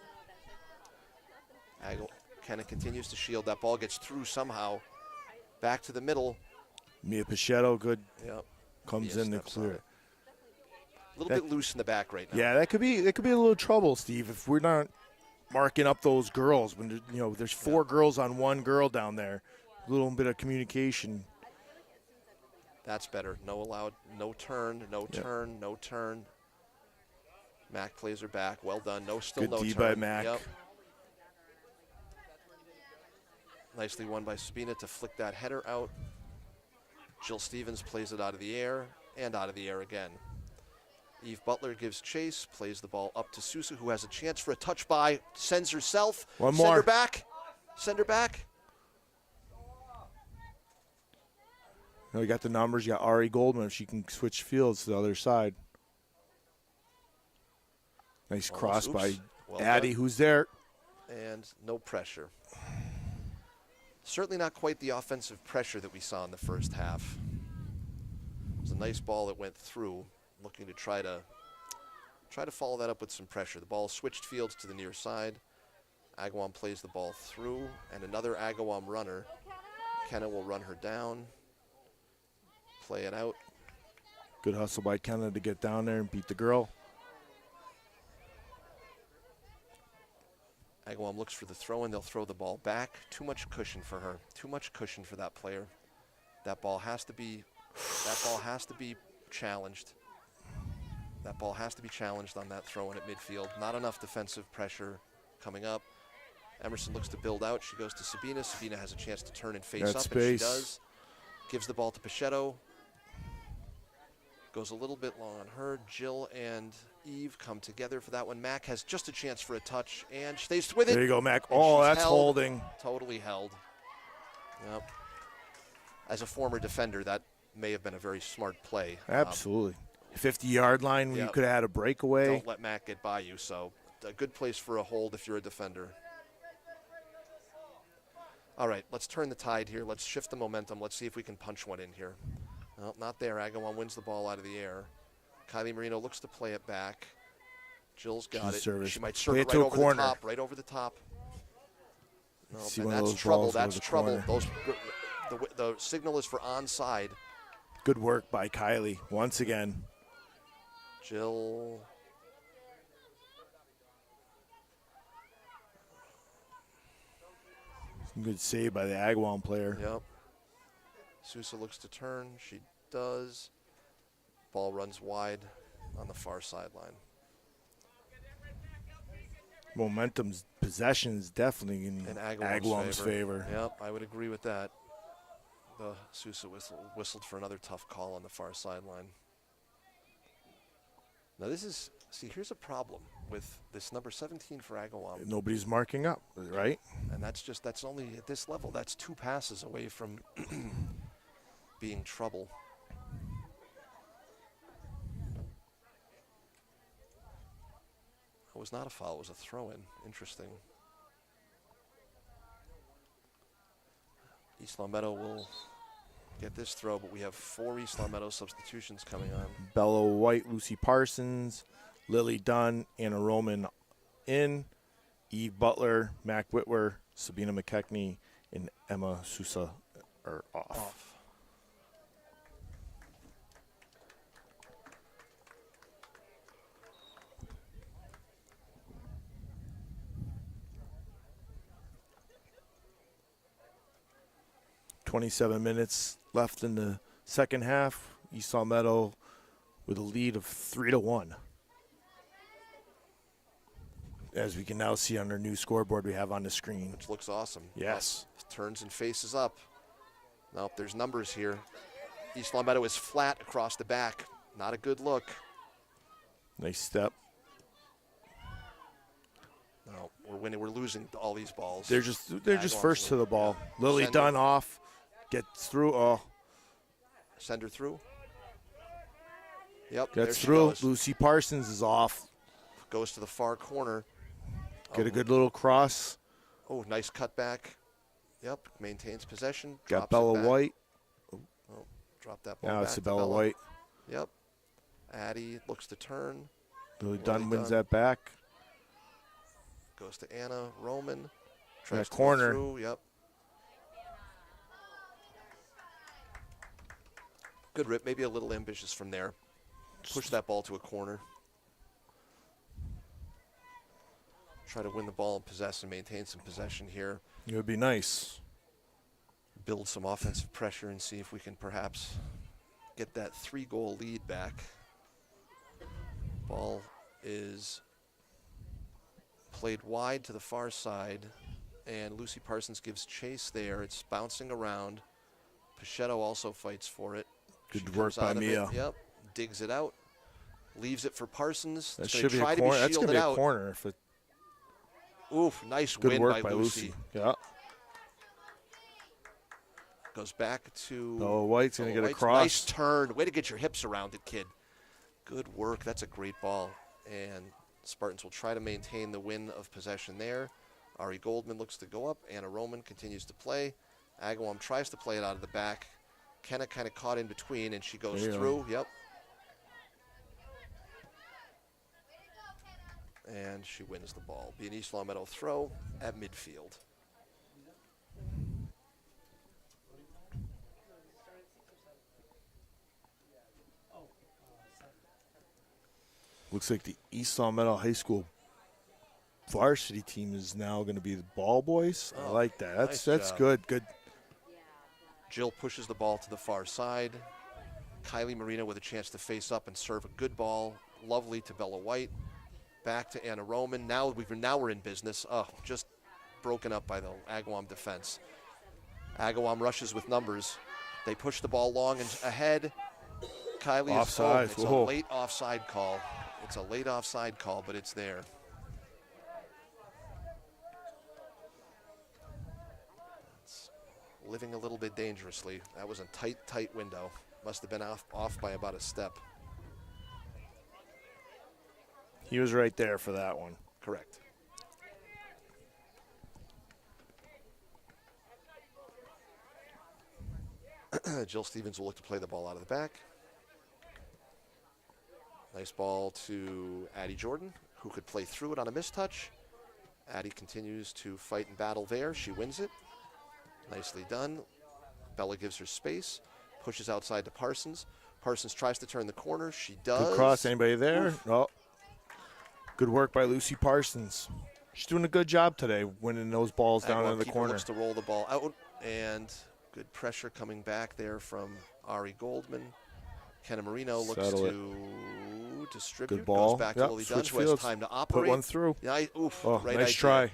Kenna continues to shield. That ball gets through somehow. Back to the middle. Mia Pichetto, good. Yep. Comes Mia in to steps on clear it. it. A little bit loose in the back right now. Yeah, that could be a little trouble, Steve, if we're not marking up those girls. When there's 4 girls on 1 girl down there, a little bit of communication. That's better. No allowed. No turn. No turn. No turn. Mack plays her back. Well done. No Good no D turn. by Mack. Yep. Nicely won by Sabina to flick that header out. Jill Stevens plays it out of the air and out of the air again. Eve Butler gives chase, plays the ball up to Sousa, who has a chance for a touch by, sends herself. One Send more. her back. Send her back. You got the numbers. You got Ari Goldman if she can switch fields to the other side. Nice Almost. cross Oops. by Well Addy, done. who's there. And no pressure. Certainly not quite the offensive pressure that we saw in the first half. It was a nice ball that went through, looking to try to follow that up with some pressure. The ball switched fields to the near side. Agawam plays the ball through, and another Agawam runner. Kenna will run her down, play it out. Good hustle by Kenna to get down there and beat the girl. Agawam looks for the throw, and they'll throw the ball back. Too much cushion for her. Too much cushion for that player. That ball has to be challenged. That ball has to be challenged on that throw in at midfield. Not enough defensive pressure coming up. Emerson looks to build out. She goes to Sabina. Sabina has a chance to turn and face up, and she does. Gives the ball to Pichetto. Goes a little bit long on her. Jill and Eve come together for that one. Mac has just a chance for a touch and stays with it. There you go, Mac. And Oh, she's that's held. holding. Totally held. Yep. As a former defender, that may have been a very smart play. Absolutely. 50-yard line, Yep. you could have had a breakaway. Don't let Mac get by you, so a good place for a hold if you're a defender. All right, let's turn the tide here. Let's shift the momentum. Let's see if we can punch one in here. Well, not there. Agawam wins the ball out of the air. Kylie Marino looks to play it back. Jill's got it. Service. She might Play serve it it to right a over corner. the top. Right over the top. No, See and one of that's those trouble. balls That's over the trouble. corner. The signal is for onside. Good work by Kylie once again. Jill. Good save by the Agawam player. Yep. Sousa looks to turn. She does. Ball runs wide on the far sideline. Momentum's possession's definitely in Agawam's favor. Yep, I would agree with that. The Sousa whistled for another tough call on the far sideline. Now here's a problem with this number 17 for Agawam. Nobody's marking up, right? And that's only at this level. That's 2 passes away from being trouble. It was not a foul, it was a throw-in. Interesting. East Long Meadow will get this throw, but we have 4 East Long Meadow substitutions coming on. Bella White, Lucy Parsons, Lily Dunn, Anna Roman in, Eve Butler, Mac Whitwer, Sabina McKechnie, and Emma Sousa are off. 27 minutes left in the second half. East Long Meadow with a lead of 3-1. As we can now see on our new scoreboard we have on the screen. Which looks awesome. Yes. Turns and faces up. Nope, there's numbers here. East Long Meadow is flat across the back. Not a good look. Nice step. No, we're winning. We're losing all these balls. They're just first to the ball. Yeah. Lily Dunn off. Gets through. Oh. Send her through. Yep. Gets through. Lucy Parsons is off. Goes to the far corner. Get a good little cross. Oh, nice cutback. Yep. Maintains possession. Got Bella White. Oh, drop that ball Now back it's to Bella White. Yep. Addie looks to turn. Lily Dunn wins that back. Goes to Anna Roman. That corner. Through. Yep. Good rip. Maybe a little ambitious from there. Push that ball to a corner. Try to win the ball and possess and maintain some possession here. It would be nice. Build some offensive pressure and see if we can perhaps get that 3-goal lead back. Ball is played wide to the far side, and Lucy Parsons gives chase there. It's bouncing around. Pichetto also fights for it. Good work by Mia. Yep, digs it out, leaves it for Parsons. That should be a corner. That's going to be a corner. If it Oof, nice good win work by Lucy. Yeah. Goes back to Bella White's going to get a cross. Nice turn. Way to get your hips around it, kid. Good work. That's a great ball. And Spartans will try to maintain the win of possession there. Ari Goldman looks to go up. Anna Roman continues to play. Agawam tries to play it out of the back. Kenna kind of caught in between, and she goes through. Yep. And she wins the ball. Be an East Long Meadow throw at midfield. Looks like the East Long Meadow High School varsity team is now going to be the ball boys. I like that. That's good. Good. Jill pushes the ball to the far side. Kylie Marino with a chance to face up and serve a good ball. Lovely to Bella White. Back to Anna Roman. Now we're in business. Oh, just broken up by the Agawam defense. Agawam rushes with numbers. They push the ball long and ahead. Kylie offside. It's a late offside call. It's a late offside call, but it's there. It's living a little bit dangerously. That was a tight window. Must have been off by about a step. He was right there for that one. Correct. Jill Stevens will look to play the ball out of the back. Nice ball to Addie Jordan, who could play through it on a mistouch. Addie continues to fight and battle there. She wins it. Nicely done. Bella gives her space, pushes outside to Parsons. Parsons tries to turn the corner. She does. Good cross. Anybody there? Oof. Oh. Good work by Lucy Parsons. She's doing a good job today, winning those balls down in the corner. Looks to roll the ball out, and good pressure coming back there from Ari Goldman. Kenna Marino looks to distribute. Good ball. Goes back to Lily Dunn, who has time to operate. Put one through. Yeah, right nice try.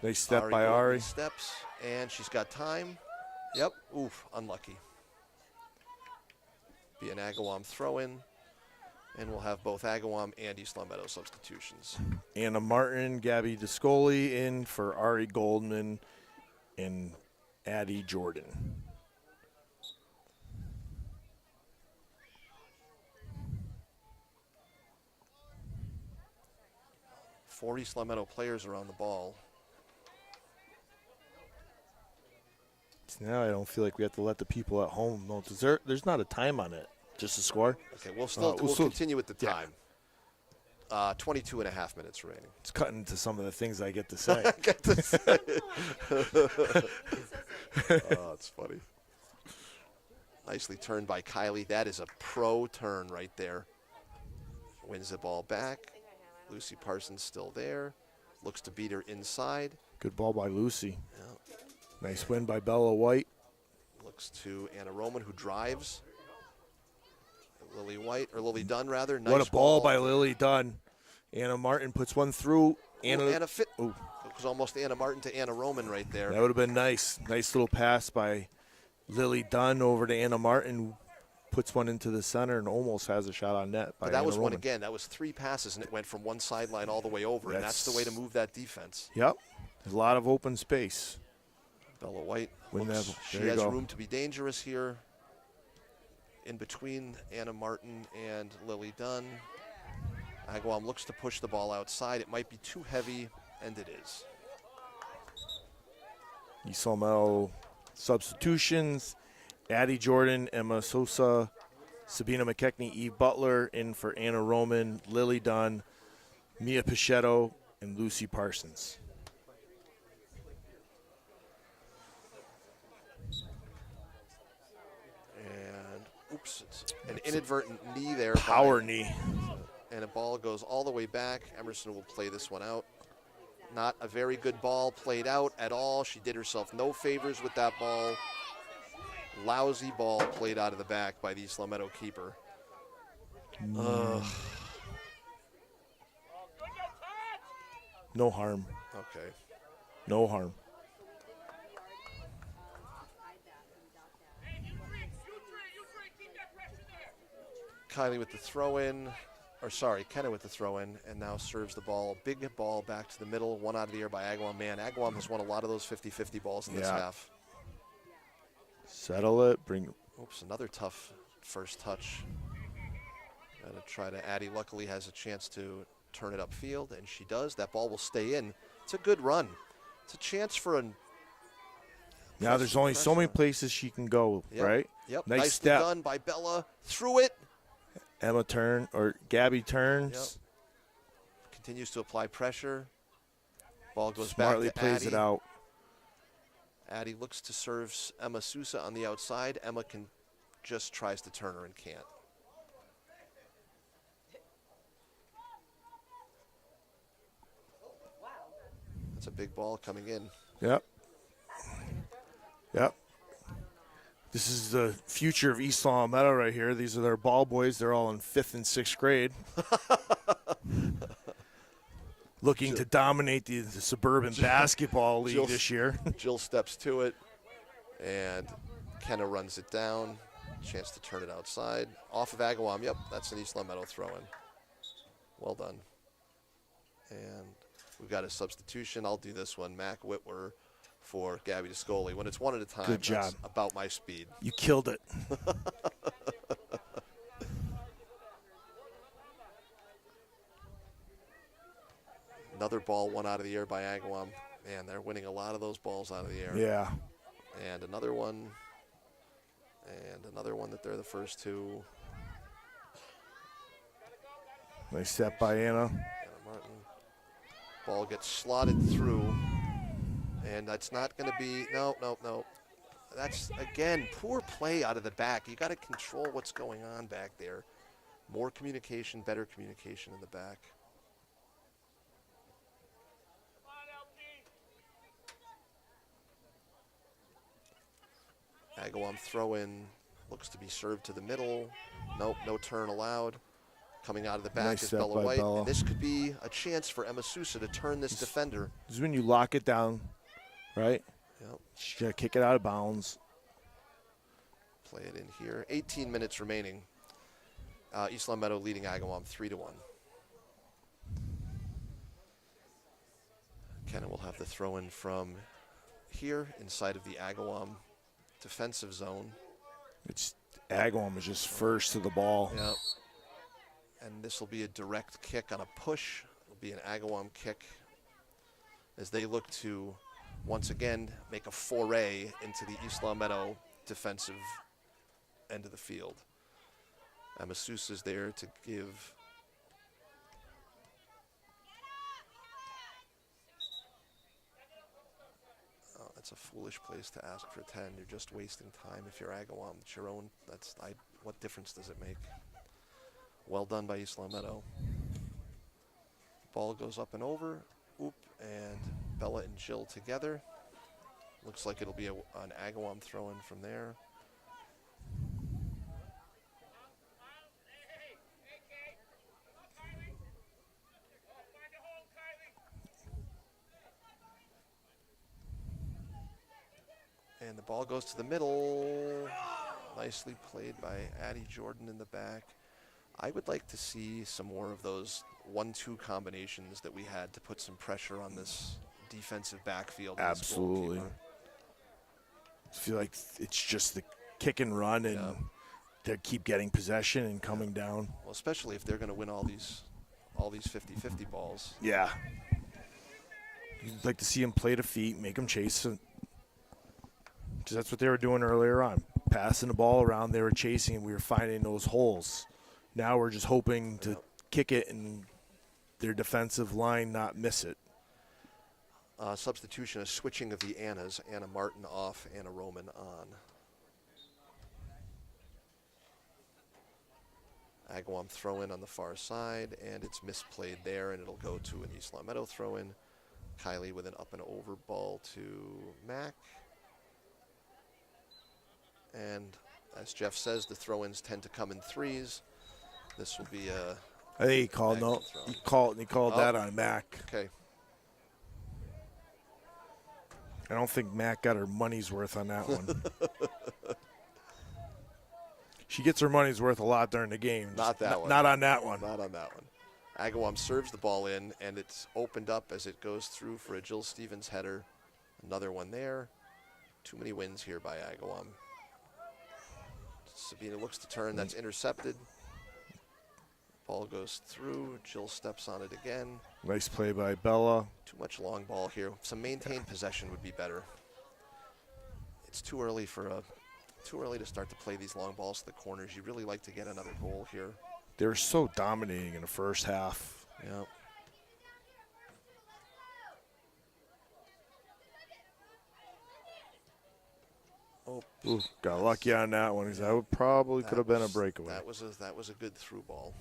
Nice step by Ari. Steps, and she's got time. Yep. Unlucky. Be an Agawam throw-in, and we'll have both Agawam and East Long Meadow substitutions. Anna Martin, Gabby Discoli in for Ari Goldman and Addie Jordan. Four East Long Meadow players are on the ball. Now I don't feel like we have to let the people at home know. There's not a time on it, just a score. Okay, we'll continue with the time. 22 and a half minutes remaining. It's cutting into some of the things I get to say. Oh, it's funny. Nicely turned by Kylie. That is a pro turn right there. Wins the ball back. Lucy Parsons still there. Looks to beat her inside. Good ball by Lucy. Yeah. Nice win by Bella White. Looks to Anna Roman, who drives. Lily Dunn, rather. Nice what a ball by Lily Dunn. Anna Martin puts one through. It was almost Anna Martin to Anna Roman right there. That would have been nice. Nice little pass by Lily Dunn over to Anna Martin. Puts one into the center and almost has a shot on net. But that was one again. That was three passes, and it went from one sideline all the way over, and that's the way to move that defense. Yep. There's a lot of open space. Bella White, she has room to be dangerous here in between Anna Martin and Lily Dunn. Agawam looks to push the ball outside. It might be too heavy, and it is. East Long Meadow substitutions. Addie Jordan, Emma Sosa, Sabina McKechnie, Eve Butler in for Anna Roman, Lily Dunn, Mia Pichetto, and Lucy Parsons. And, it's an inadvertent knee there. Power knee. And a ball goes all the way back. Emerson will play this one out. Not a very good ball played out at all. She did herself no favors with that ball. Lousy ball played out of the back by the East Long Meadow keeper. No harm. Okay. No harm. Kylie with the throw-in. Kenna with the throw-in, and now serves the ball. Big ball back to the middle. One out of the air by Agawam. Man, Agawam has won a lot of those 50-50 balls in this half. Settle it. Another tough first touch. Gonna try to, Addie luckily has a chance to turn it upfield, and she does. That ball will stay in. It's a good run. It's a chance for a. Now there's only so many places she can go, Yep. right? Yep. Nice Nicely step. done by Bella. Through it. Gabby turns. Yep. Continues to apply pressure. Ball goes Smartly back to plays Addie. it out. Addie looks to serve Emma Sousa on the outside. Emma just tries to turn her and can't. That's a big ball coming in. Yep. Yep. This is the future of East Long Meadow right here. These are their ball boys. They're all in 5th and 6th grade. Looking to dominate the suburban basketball league this year. Jill steps to it, and Kenna runs it down. Chance to turn it outside. Off of Agawam. Yep, that's an East Long Meadow throw-in. Well done. And we've got a substitution. I'll do this one. Mac Whitwer for Gabby Discoli. When it's one at a time, Good job. That's about my speed. You killed it. Another ball, one out of the air by Agawam. Man, they're winning a lot of those balls out of the air. Yeah. And another one. And another one that they're the first two. Nice step by Anna. Anna Martin. Ball gets slotted through. And that's not going to be, no. That's, again, poor play out of the back. You got to control what's going on back there. More communication, better communication in the back. Agawam throw-in, looks to be served to the middle. Nope, no turn allowed. Coming out of the back Nice is step Bella by White. Bella. And this could be a chance for Emma Sousa to turn this defender. This is when you lock it down, right? Yep. She's going to kick it out of bounds. Play it in here. 18 minutes remaining. East Long Meadow leading Agawam 3-1. Kenna will have the throw-in from here inside of the Agawam defensive zone. It's Agawam is just first to the ball. Yep. And this will be a direct kick on a push. It'll be an Agawam kick as they look to once again make a foray into the East Long Meadow defensive end of the field. Emma Sousa is there to give that's a foolish place to ask for 10. You're just wasting time. If you're Agawam, it's your own. What difference does it make? Well done by East Long Meadow. Ball goes up and over. Oop, and Bella and Jill together. Looks like it'll be an Agawam throw-in from there. And the ball goes to the middle. Nicely played by Addie Jordan in the back. I would like to see some more of those 1-2 combinations that we had to put some pressure on this defensive backfield. Absolutely. I feel like it's just the kick and run, and they keep getting possession and coming down. Well, especially if they're going to win all these 50-50 balls. Yeah. You'd like to see them play to feet, make them chase. Because that's what they were doing earlier on. Passing the ball around, they were chasing, and we were finding those holes. Now we're just hoping to kick it and their defensive line not miss it. Substitution, a switching of the Annas. Anna Martin off, Anna Roman on. Agawam throw-in on the far side, and it's misplayed there, and it'll go to an East Long Meadow throw-in. Kylie with an up and over ball to Mac. And as Jeff says, the throw-ins tend to come in threes. This will be a... I think he called that on Mac. Okay. I don't think Mac got her money's worth on that one. She gets her money's worth a lot during the game. Not that one. Not on that one. Not on that one. Agawam serves the ball in, and it's opened up as it goes through for a Jill Stevens header. Another one there. Too many wins here by Agawam. Sabina looks to turn. That's intercepted. Ball goes through. Jill steps on it again. Nice play by Bella. Too much long ball here. Some maintained possession would be better. It's too early to start to play these long balls to the corners. You really like to get another goal here. They were so dominating in the first half. Yep. Oh, Ooh, got lucky on that one because that would probably could have been a breakaway. That was a good through ball.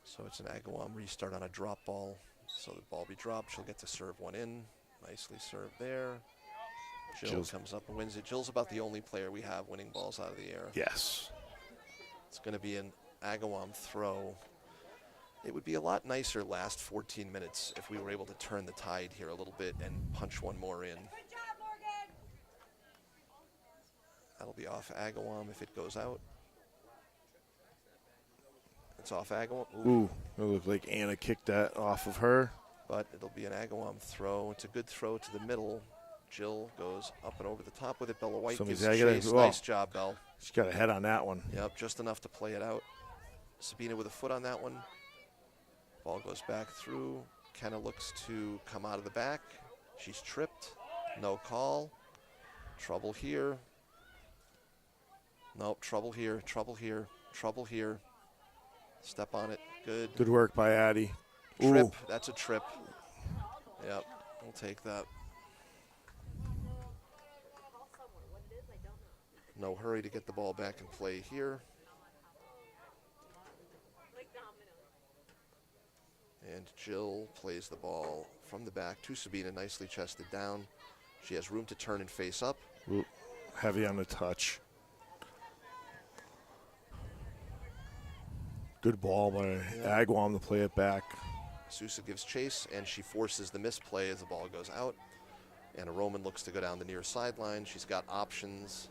So it's an Agawam restart on a drop ball. So the ball be dropped. She'll get to serve one in. Nicely served there. Jill comes up and wins it. Jill's about the only player we have winning balls out of the air. Yes. It's going to be an Agawam throw. It would be a lot nicer last 14 minutes if we were able to turn the tide here a little bit and punch one more in. That'll be off Agawam if it goes out. It's off Agawam. Ooh, it looked like Anna kicked that off of her. But it'll be an Agawam throw. It's a good throw to the middle. Jill goes up and over the top with it. Bella White gives chase. Nice job, Belle. She got a head on that one. Yep, just enough to play it out. Sabina with a foot on that one. Ball goes back through. Kenna looks to come out of the back. She's tripped. No call. Trouble here. Nope, trouble here, trouble here, trouble here. Step on it. Good. Good work by Addie. Trip. Ooh. That's a trip. Yep, we'll take that. No hurry to get the ball back in play here. And Jill plays the ball from the back to Sabina, nicely chested down. She has room to turn and face up. Ooh, heavy on the touch. Good ball by Agawam to play it back. Sousa gives chase, and she forces the misplay as the ball goes out. Anna Roman looks to go down the near sideline. She's got options.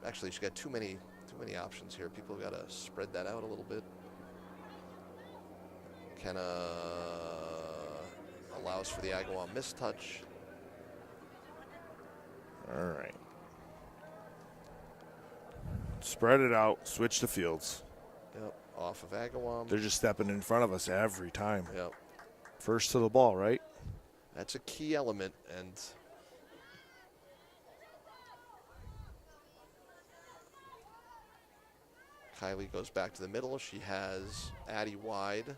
Actually, she's got too many options here. People got to spread that out a little bit. Kenna allows for the Agawam mistouch. All right. Spread it out. Switch the fields. Yep, off of Agawam. They're just stepping in front of us every time. Yep. First to the ball, right? That's a key element, and Kylie goes back to the middle. She has Addie wide.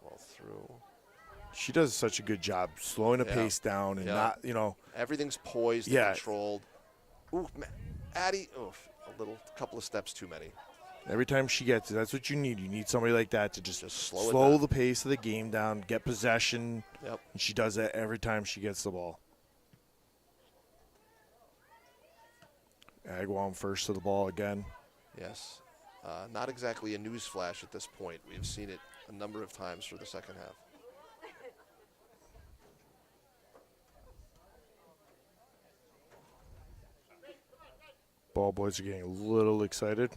Ball through. She does such a good job slowing the pace down and not, Everything's poised and controlled. Ooh, Addie, a couple of steps too many. Every time she gets it, that's what you need. You need somebody like that to just slow slow the pace of the game down, get possession. Yep. And she does that every time she gets the ball. Agawam first to the ball again. Yes. Not exactly a news flash at this point. We've seen it a number of times for the second half. Ball boys are getting a little excited.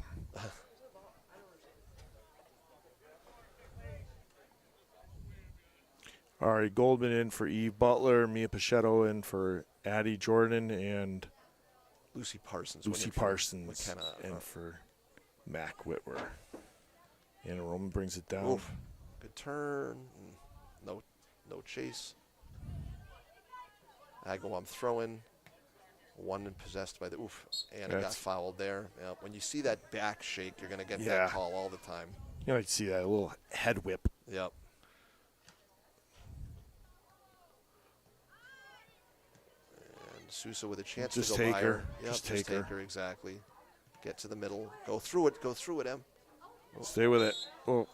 Ari Goldman in for Eve Butler, Mia Pachetto in for Addie Jordan, and Lucy Parsons. McKenna in for Mac Whitwer. Anna Roman brings it down. Oof. Good turn. No chase. Agawam throw-in. One possessed by the Anna got fouled there. Yeah, when you see that back shake, you're going to get that call all the time. You like to see that little head whip. Yep. And Sousa with a chance Just to go take higher. her. Yep, Just take her. Exactly. Get to the middle. Go through it, Em. Stay with it. Oh.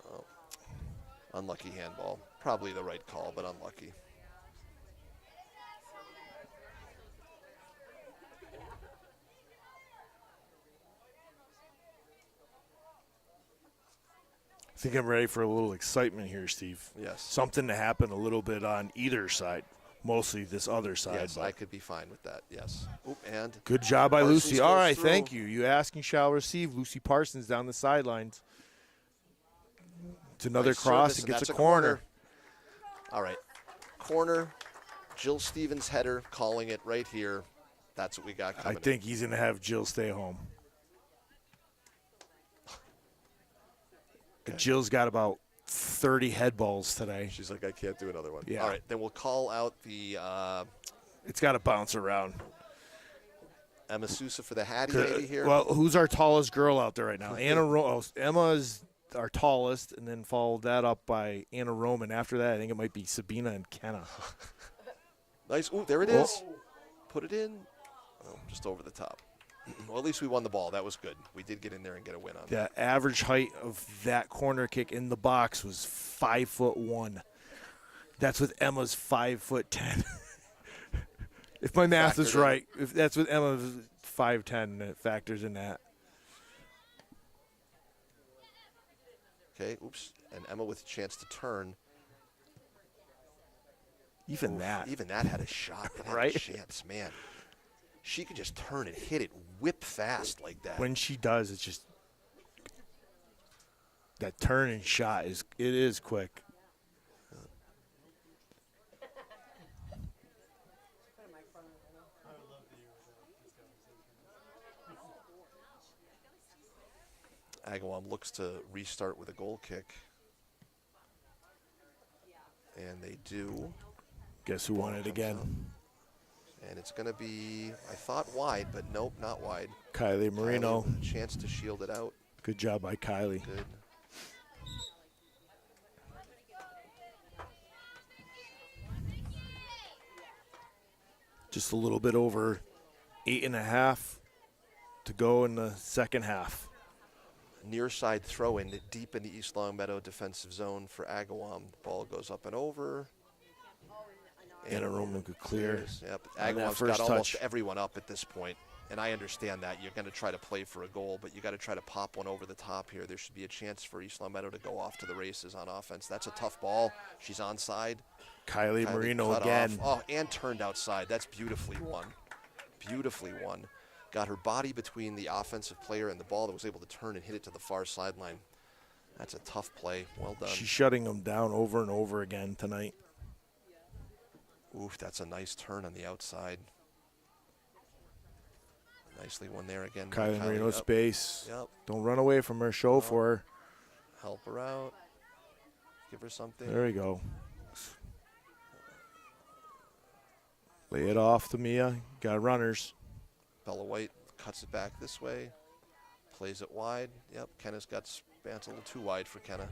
Unlucky handball. Probably the right call, but unlucky. I think I'm ready for a little excitement here, Steve. Yes. Something to happen a little bit on either side. Mostly this other side. Yes, I could be fine with that. Yes. And good job by Parsons Lucy. All right, through. thank you. You ask and shall receive. Lucy Parsons down the sidelines. It's another Nice cross service, and gets that's a corner. All right. Corner. Jill Stevens header, calling it right here. That's what we got I coming. think he's going to have Jill stay home. Okay. Jill's got about 30 head balls today. She's like, I can't do another one. Yeah. All right, then we'll call out the It's got to bounce around. Emma Sousa for the Hattie lady here. Well, who's our tallest girl out there right now? Emma is our tallest, and then followed that up by Anna Roman. After that, I think it might be Sabina and Kenna. Nice. Ooh, there it is. Put it in. Oh, just over the top. Well, at least we won the ball. That was good. We did get in there and get a win on that. The average height of that corner kick in the box was 5'1". That's with Emma's 5'10". If my math is right, if that's with Emma's 5'10", it factors in that. Okay, oops. And Emma with a chance to turn. Even that had a shot. It had Right? a chance, man. She could just turn and hit it whip fast like that. When she does, it's just that turn and shot is quick. Agawam looks to restart with a goal kick. And they do. Guess who won it again? And it's going to be, I thought wide, but nope, not wide. Kylie Marino. Kylie with a chance to shield it out. Good job by Kylie. Good. Just a little bit over 8.5 to go in the second half. Near side throw in deep in the East Longmeadow defensive zone for Agawam. The ball goes up and over. Anna Roman could clear. Clears. Yep. On that Agawam's first got almost touch. everyone up at this point. And I understand that. You're going to try to play for a goal, but you got to try to pop one over the top here. There should be a chance for East Longmeadow to go off to the races on offense. That's a tough ball. She's onside. Kylie Marino cut again. off. Oh, and turned outside. That's beautifully won. Beautifully won. Got her body between the offensive player and the ball that was able to turn and hit it to the far sideline. That's a tough play. Well done. She's shutting them down over and over again tonight. Oof, that's a nice turn on the outside. Nicely won there again. Kylie Marino Yep. space. Yep. Don't run away from her. Show for her. Help her out. Give her something. There we go. Lay it off to Mia. Got runners. Bella White cuts it back this way. Plays it wide. Yep, Kenna's got spans a little too wide for Kenna.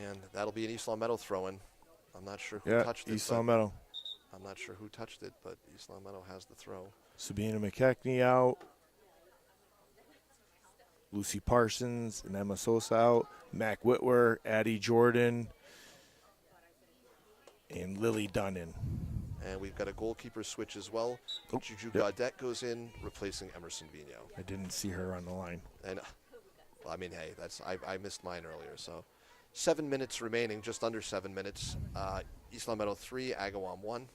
And that'll be an East Longmeadow throw-in. I'm not sure who touched it. East Longmeadow. I'm not sure who touched it, but East Longmeadow has the throw. Sabina McKechnie out. Lucy Parsons and Emma Sosa out. Mac Whitwer, Addie Jordan, and Lily Dunnan. And we've got a goalkeeper switch as well. Oh, Juju yep. Gaudette goes in, replacing Emerson Vino. I didn't see her on the line. And well, I mean, hey, I missed mine earlier. So 7 minutes remaining, just under 7 minutes. East Longmeadow 3, Agawam 1.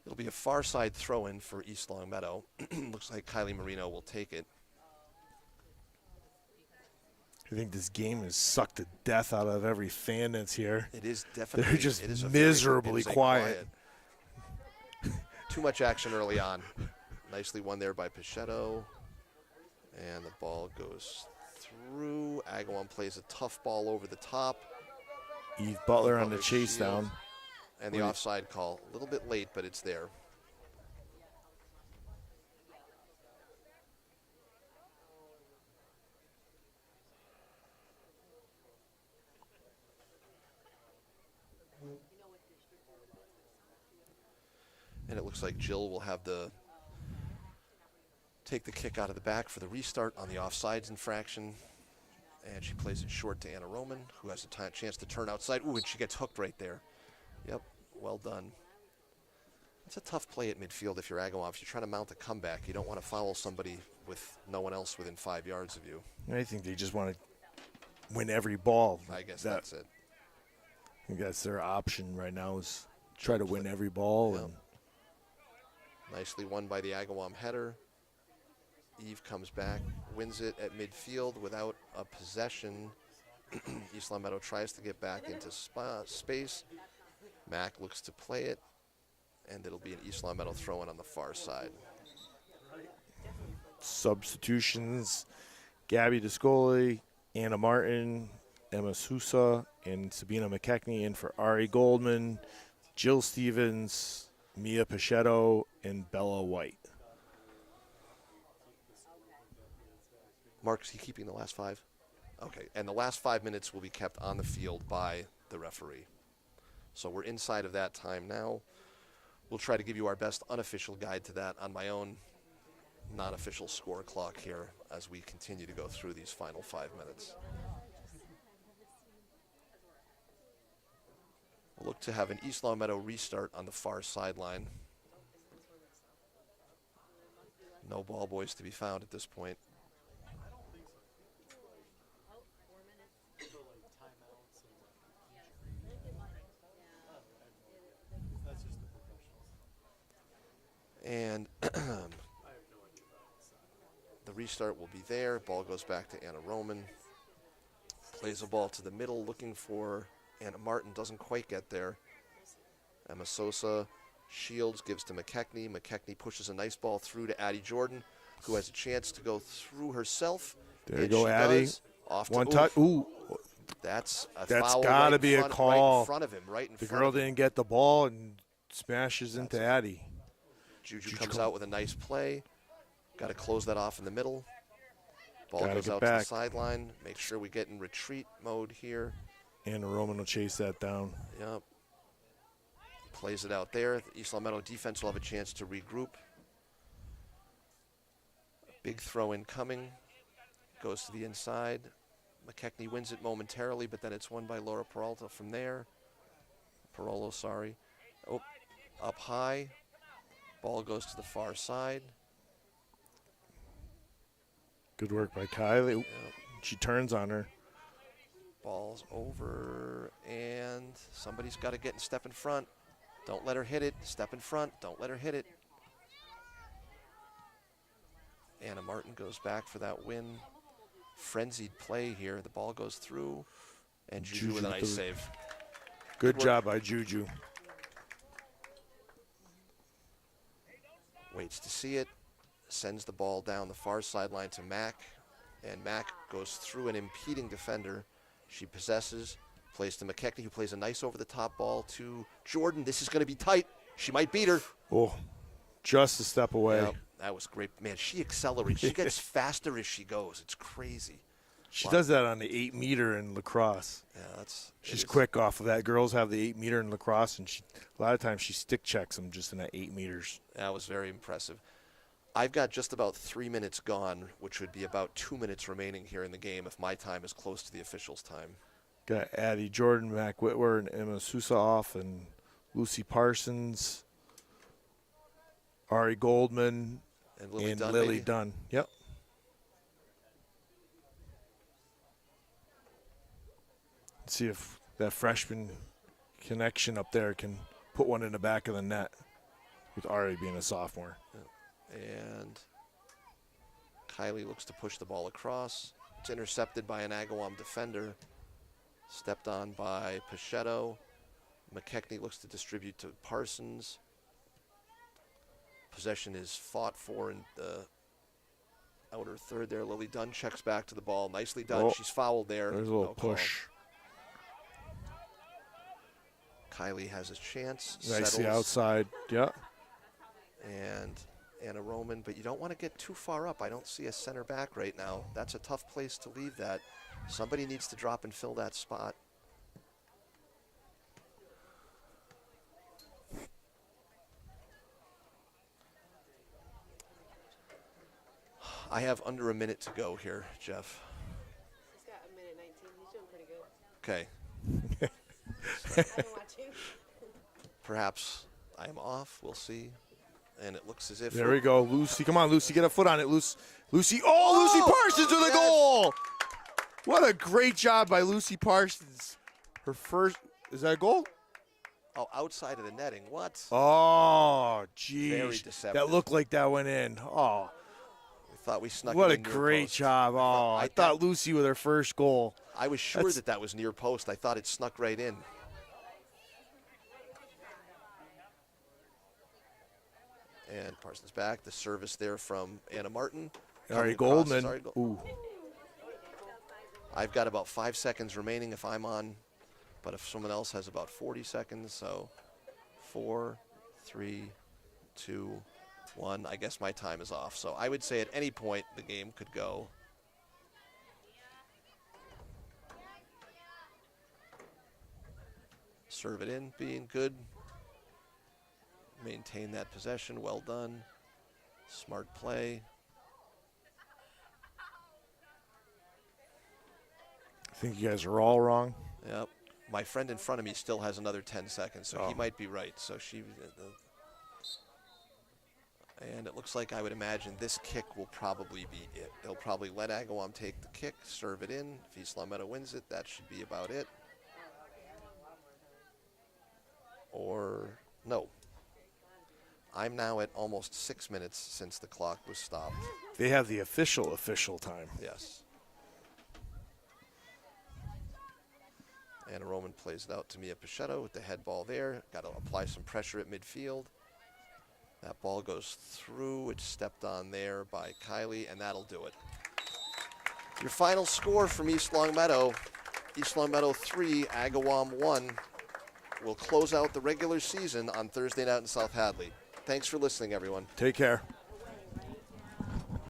It'll be a far side throw-in for East Longmeadow. Looks like Kylie Marino will take it. I think this game has sucked the death out of every fan that's here. It is definitely. They're just it is miserably quiet. Too much action early on. Nicely won there by Pichetto. And the ball goes through. Agawam plays a tough ball over the top. Eve Butler on the Butler's chase shield. down. And the offside call. A little bit late, but it's there. And it looks like Jill will have take the kick out of the back for the restart on the offsides infraction. And she plays it short to Anna Roman, who has a chance to turn outside. Ooh, and she gets hooked right there. Yep, well done. It's a tough play at midfield if you're Agawam. If you're trying to mount a comeback, you don't want to foul somebody with no one else within 5 yards of you. I think they just want to win every ball. I guess that's it. I think that's their option right now is try to win every ball. Yep. And Nicely won by the Agawam header. Eve comes back wins it at midfield without a possession. East Long Meadow tries to get back into space. Mack looks to play it, and it'll be an East Long Meadow throw-in on the far side. Substitutions: Gabby Descoli, Anna Martin, Emma Sousa, and Sabina McKechnie in for Ari Goldman, Jill Stevens, Mia Pichetto, and Bella White. Mark, is he keeping the last 5? Okay, and the last 5 minutes will be kept on the field by the referee. So we're inside of that time now. We'll try to give you our best unofficial guide to that on my own non-official score clock here as we continue to go through these final 5 minutes. We'll look to have an East Long Meadow restart on the far sideline. No ball boys to be found at this point. And the restart will be there. Ball goes back to Anna Roman. Plays a ball to the middle, looking for Anna Martin. Doesn't quite get there. Emma Sosa shields, gives to McKechnie. McKechnie pushes a nice ball through to Addie Jordan, who has a chance to go through herself. There you go, Addie. Off One to touch. Ooh. That's That's got to be a call. Right in front of him, right in the front girl of him. didn't get the ball and smashes into Addie. Juju comes out with a nice play. Got to close that off in the middle. Ball Gotta goes get out back. to the sideline. Make sure we get in retreat mode here. And Roman will chase that down. Yep. Plays it out there. The East Long Meadow defense will have a chance to regroup. Big throw in coming. Goes to the inside. McKechnie wins it momentarily, but then it's won by Laura Peralta from there. Parolo, sorry. Oh, up high. Ball goes to the far side. Good work by Kylie. Yep. She turns on her. Ball's over, and somebody's got to get and step in front. Don't let her hit it. Step in front. Don't let her hit it. Anna Martin goes back for that win. Frenzied play here. The ball goes through, and Juju with a nice save. Good job by Juju. Waits to see it. Sends the ball down the far sideline to Mack, and Mack goes through an impeding defender. She possesses, plays to McKechnie, who plays a nice over-the-top ball to Jordan. This is going to be tight. She might beat her. Oh, just a step away. Yep, that was great. Man, she accelerates. She gets faster as she goes. It's crazy. She does that on the 8-meter in lacrosse. Yeah, she's quick off of that. Girls have the 8-meter in lacrosse, and a lot of times she stick checks them just in that 8 meters. That was very impressive. I've got just about 3 minutes gone, which would be about 2 minutes remaining here in the game if my time is close to the officials' time. Got Addie Jordan, Mac Whitwer, and Emma Sousa off, and Lucy Parsons, Ari Goldman, and Lily and Dunn. Lily Dunn. Yep. Let's see if that freshman connection up there can put one in the back of the net with Ari being a sophomore. And Kylie looks to push the ball across. It's intercepted by an Agawam defender. Stepped on by Pichetto. McKechnie looks to distribute to Parsons. Possession is fought for in the outer third there. Lily Dunn checks back to the ball. Nicely done. Oh, she's fouled there. There's a little No push. Call. Kylie has a chance. Nicely settles. outside. Yeah. And Anna Roman, but you don't want to get too far up. I don't see a center back right now. That's a tough place to leave that. Somebody needs to drop and fill that spot. I have under a minute to go here, Jeff. He's got a minute 19. He's doing pretty good. Okay. I've been watching. Perhaps I am off. We'll see. And it looks as if There we go. Lucy, come on, Lucy, get a foot on it. Lucy, Lucy Parsons with a goal. What a great job by Lucy Parsons. Her first, is that a goal? Oh, outside of the netting. What? Oh, Very geez. deceptive. That looked like that went in. Oh, Thought we snuck What it a in near great post. job. Oh, I thought Lucy with her first goal. I was sure that was near post. I thought it snuck right in. And Parsons back. The service there from Anna Martin. Ari Coming across. Goldman. Sorry, Ooh. I've got about 5 seconds remaining if I'm on, but if someone else has about 40 seconds, so 4, 3, 2, 1. I guess my time is off. So I would say at any point the game could go. Serve it in, being good. Maintain that possession, well done. Smart play. I think you guys are all wrong. Yep. My friend in front of me still has another 10 seconds, so he might be right. So she, and it looks like I would imagine this kick will probably be it. They'll probably let Agawam take the kick, serve it in. If East Long Meadow wins it, that should be about it. Or no. I'm now at almost 6 minutes since the clock was stopped. They have the official time. Yes. And Roman plays it out to Mia Pichetto with the head ball there. Got to apply some pressure at midfield. That ball goes through. It's stepped on there by Kylie, and that'll do it. Your final score from East Long Meadow. East Long Meadow 3, Agawam 1. We'll close out the regular season on Thursday night in South Hadley. Thanks for listening, everyone. Take care.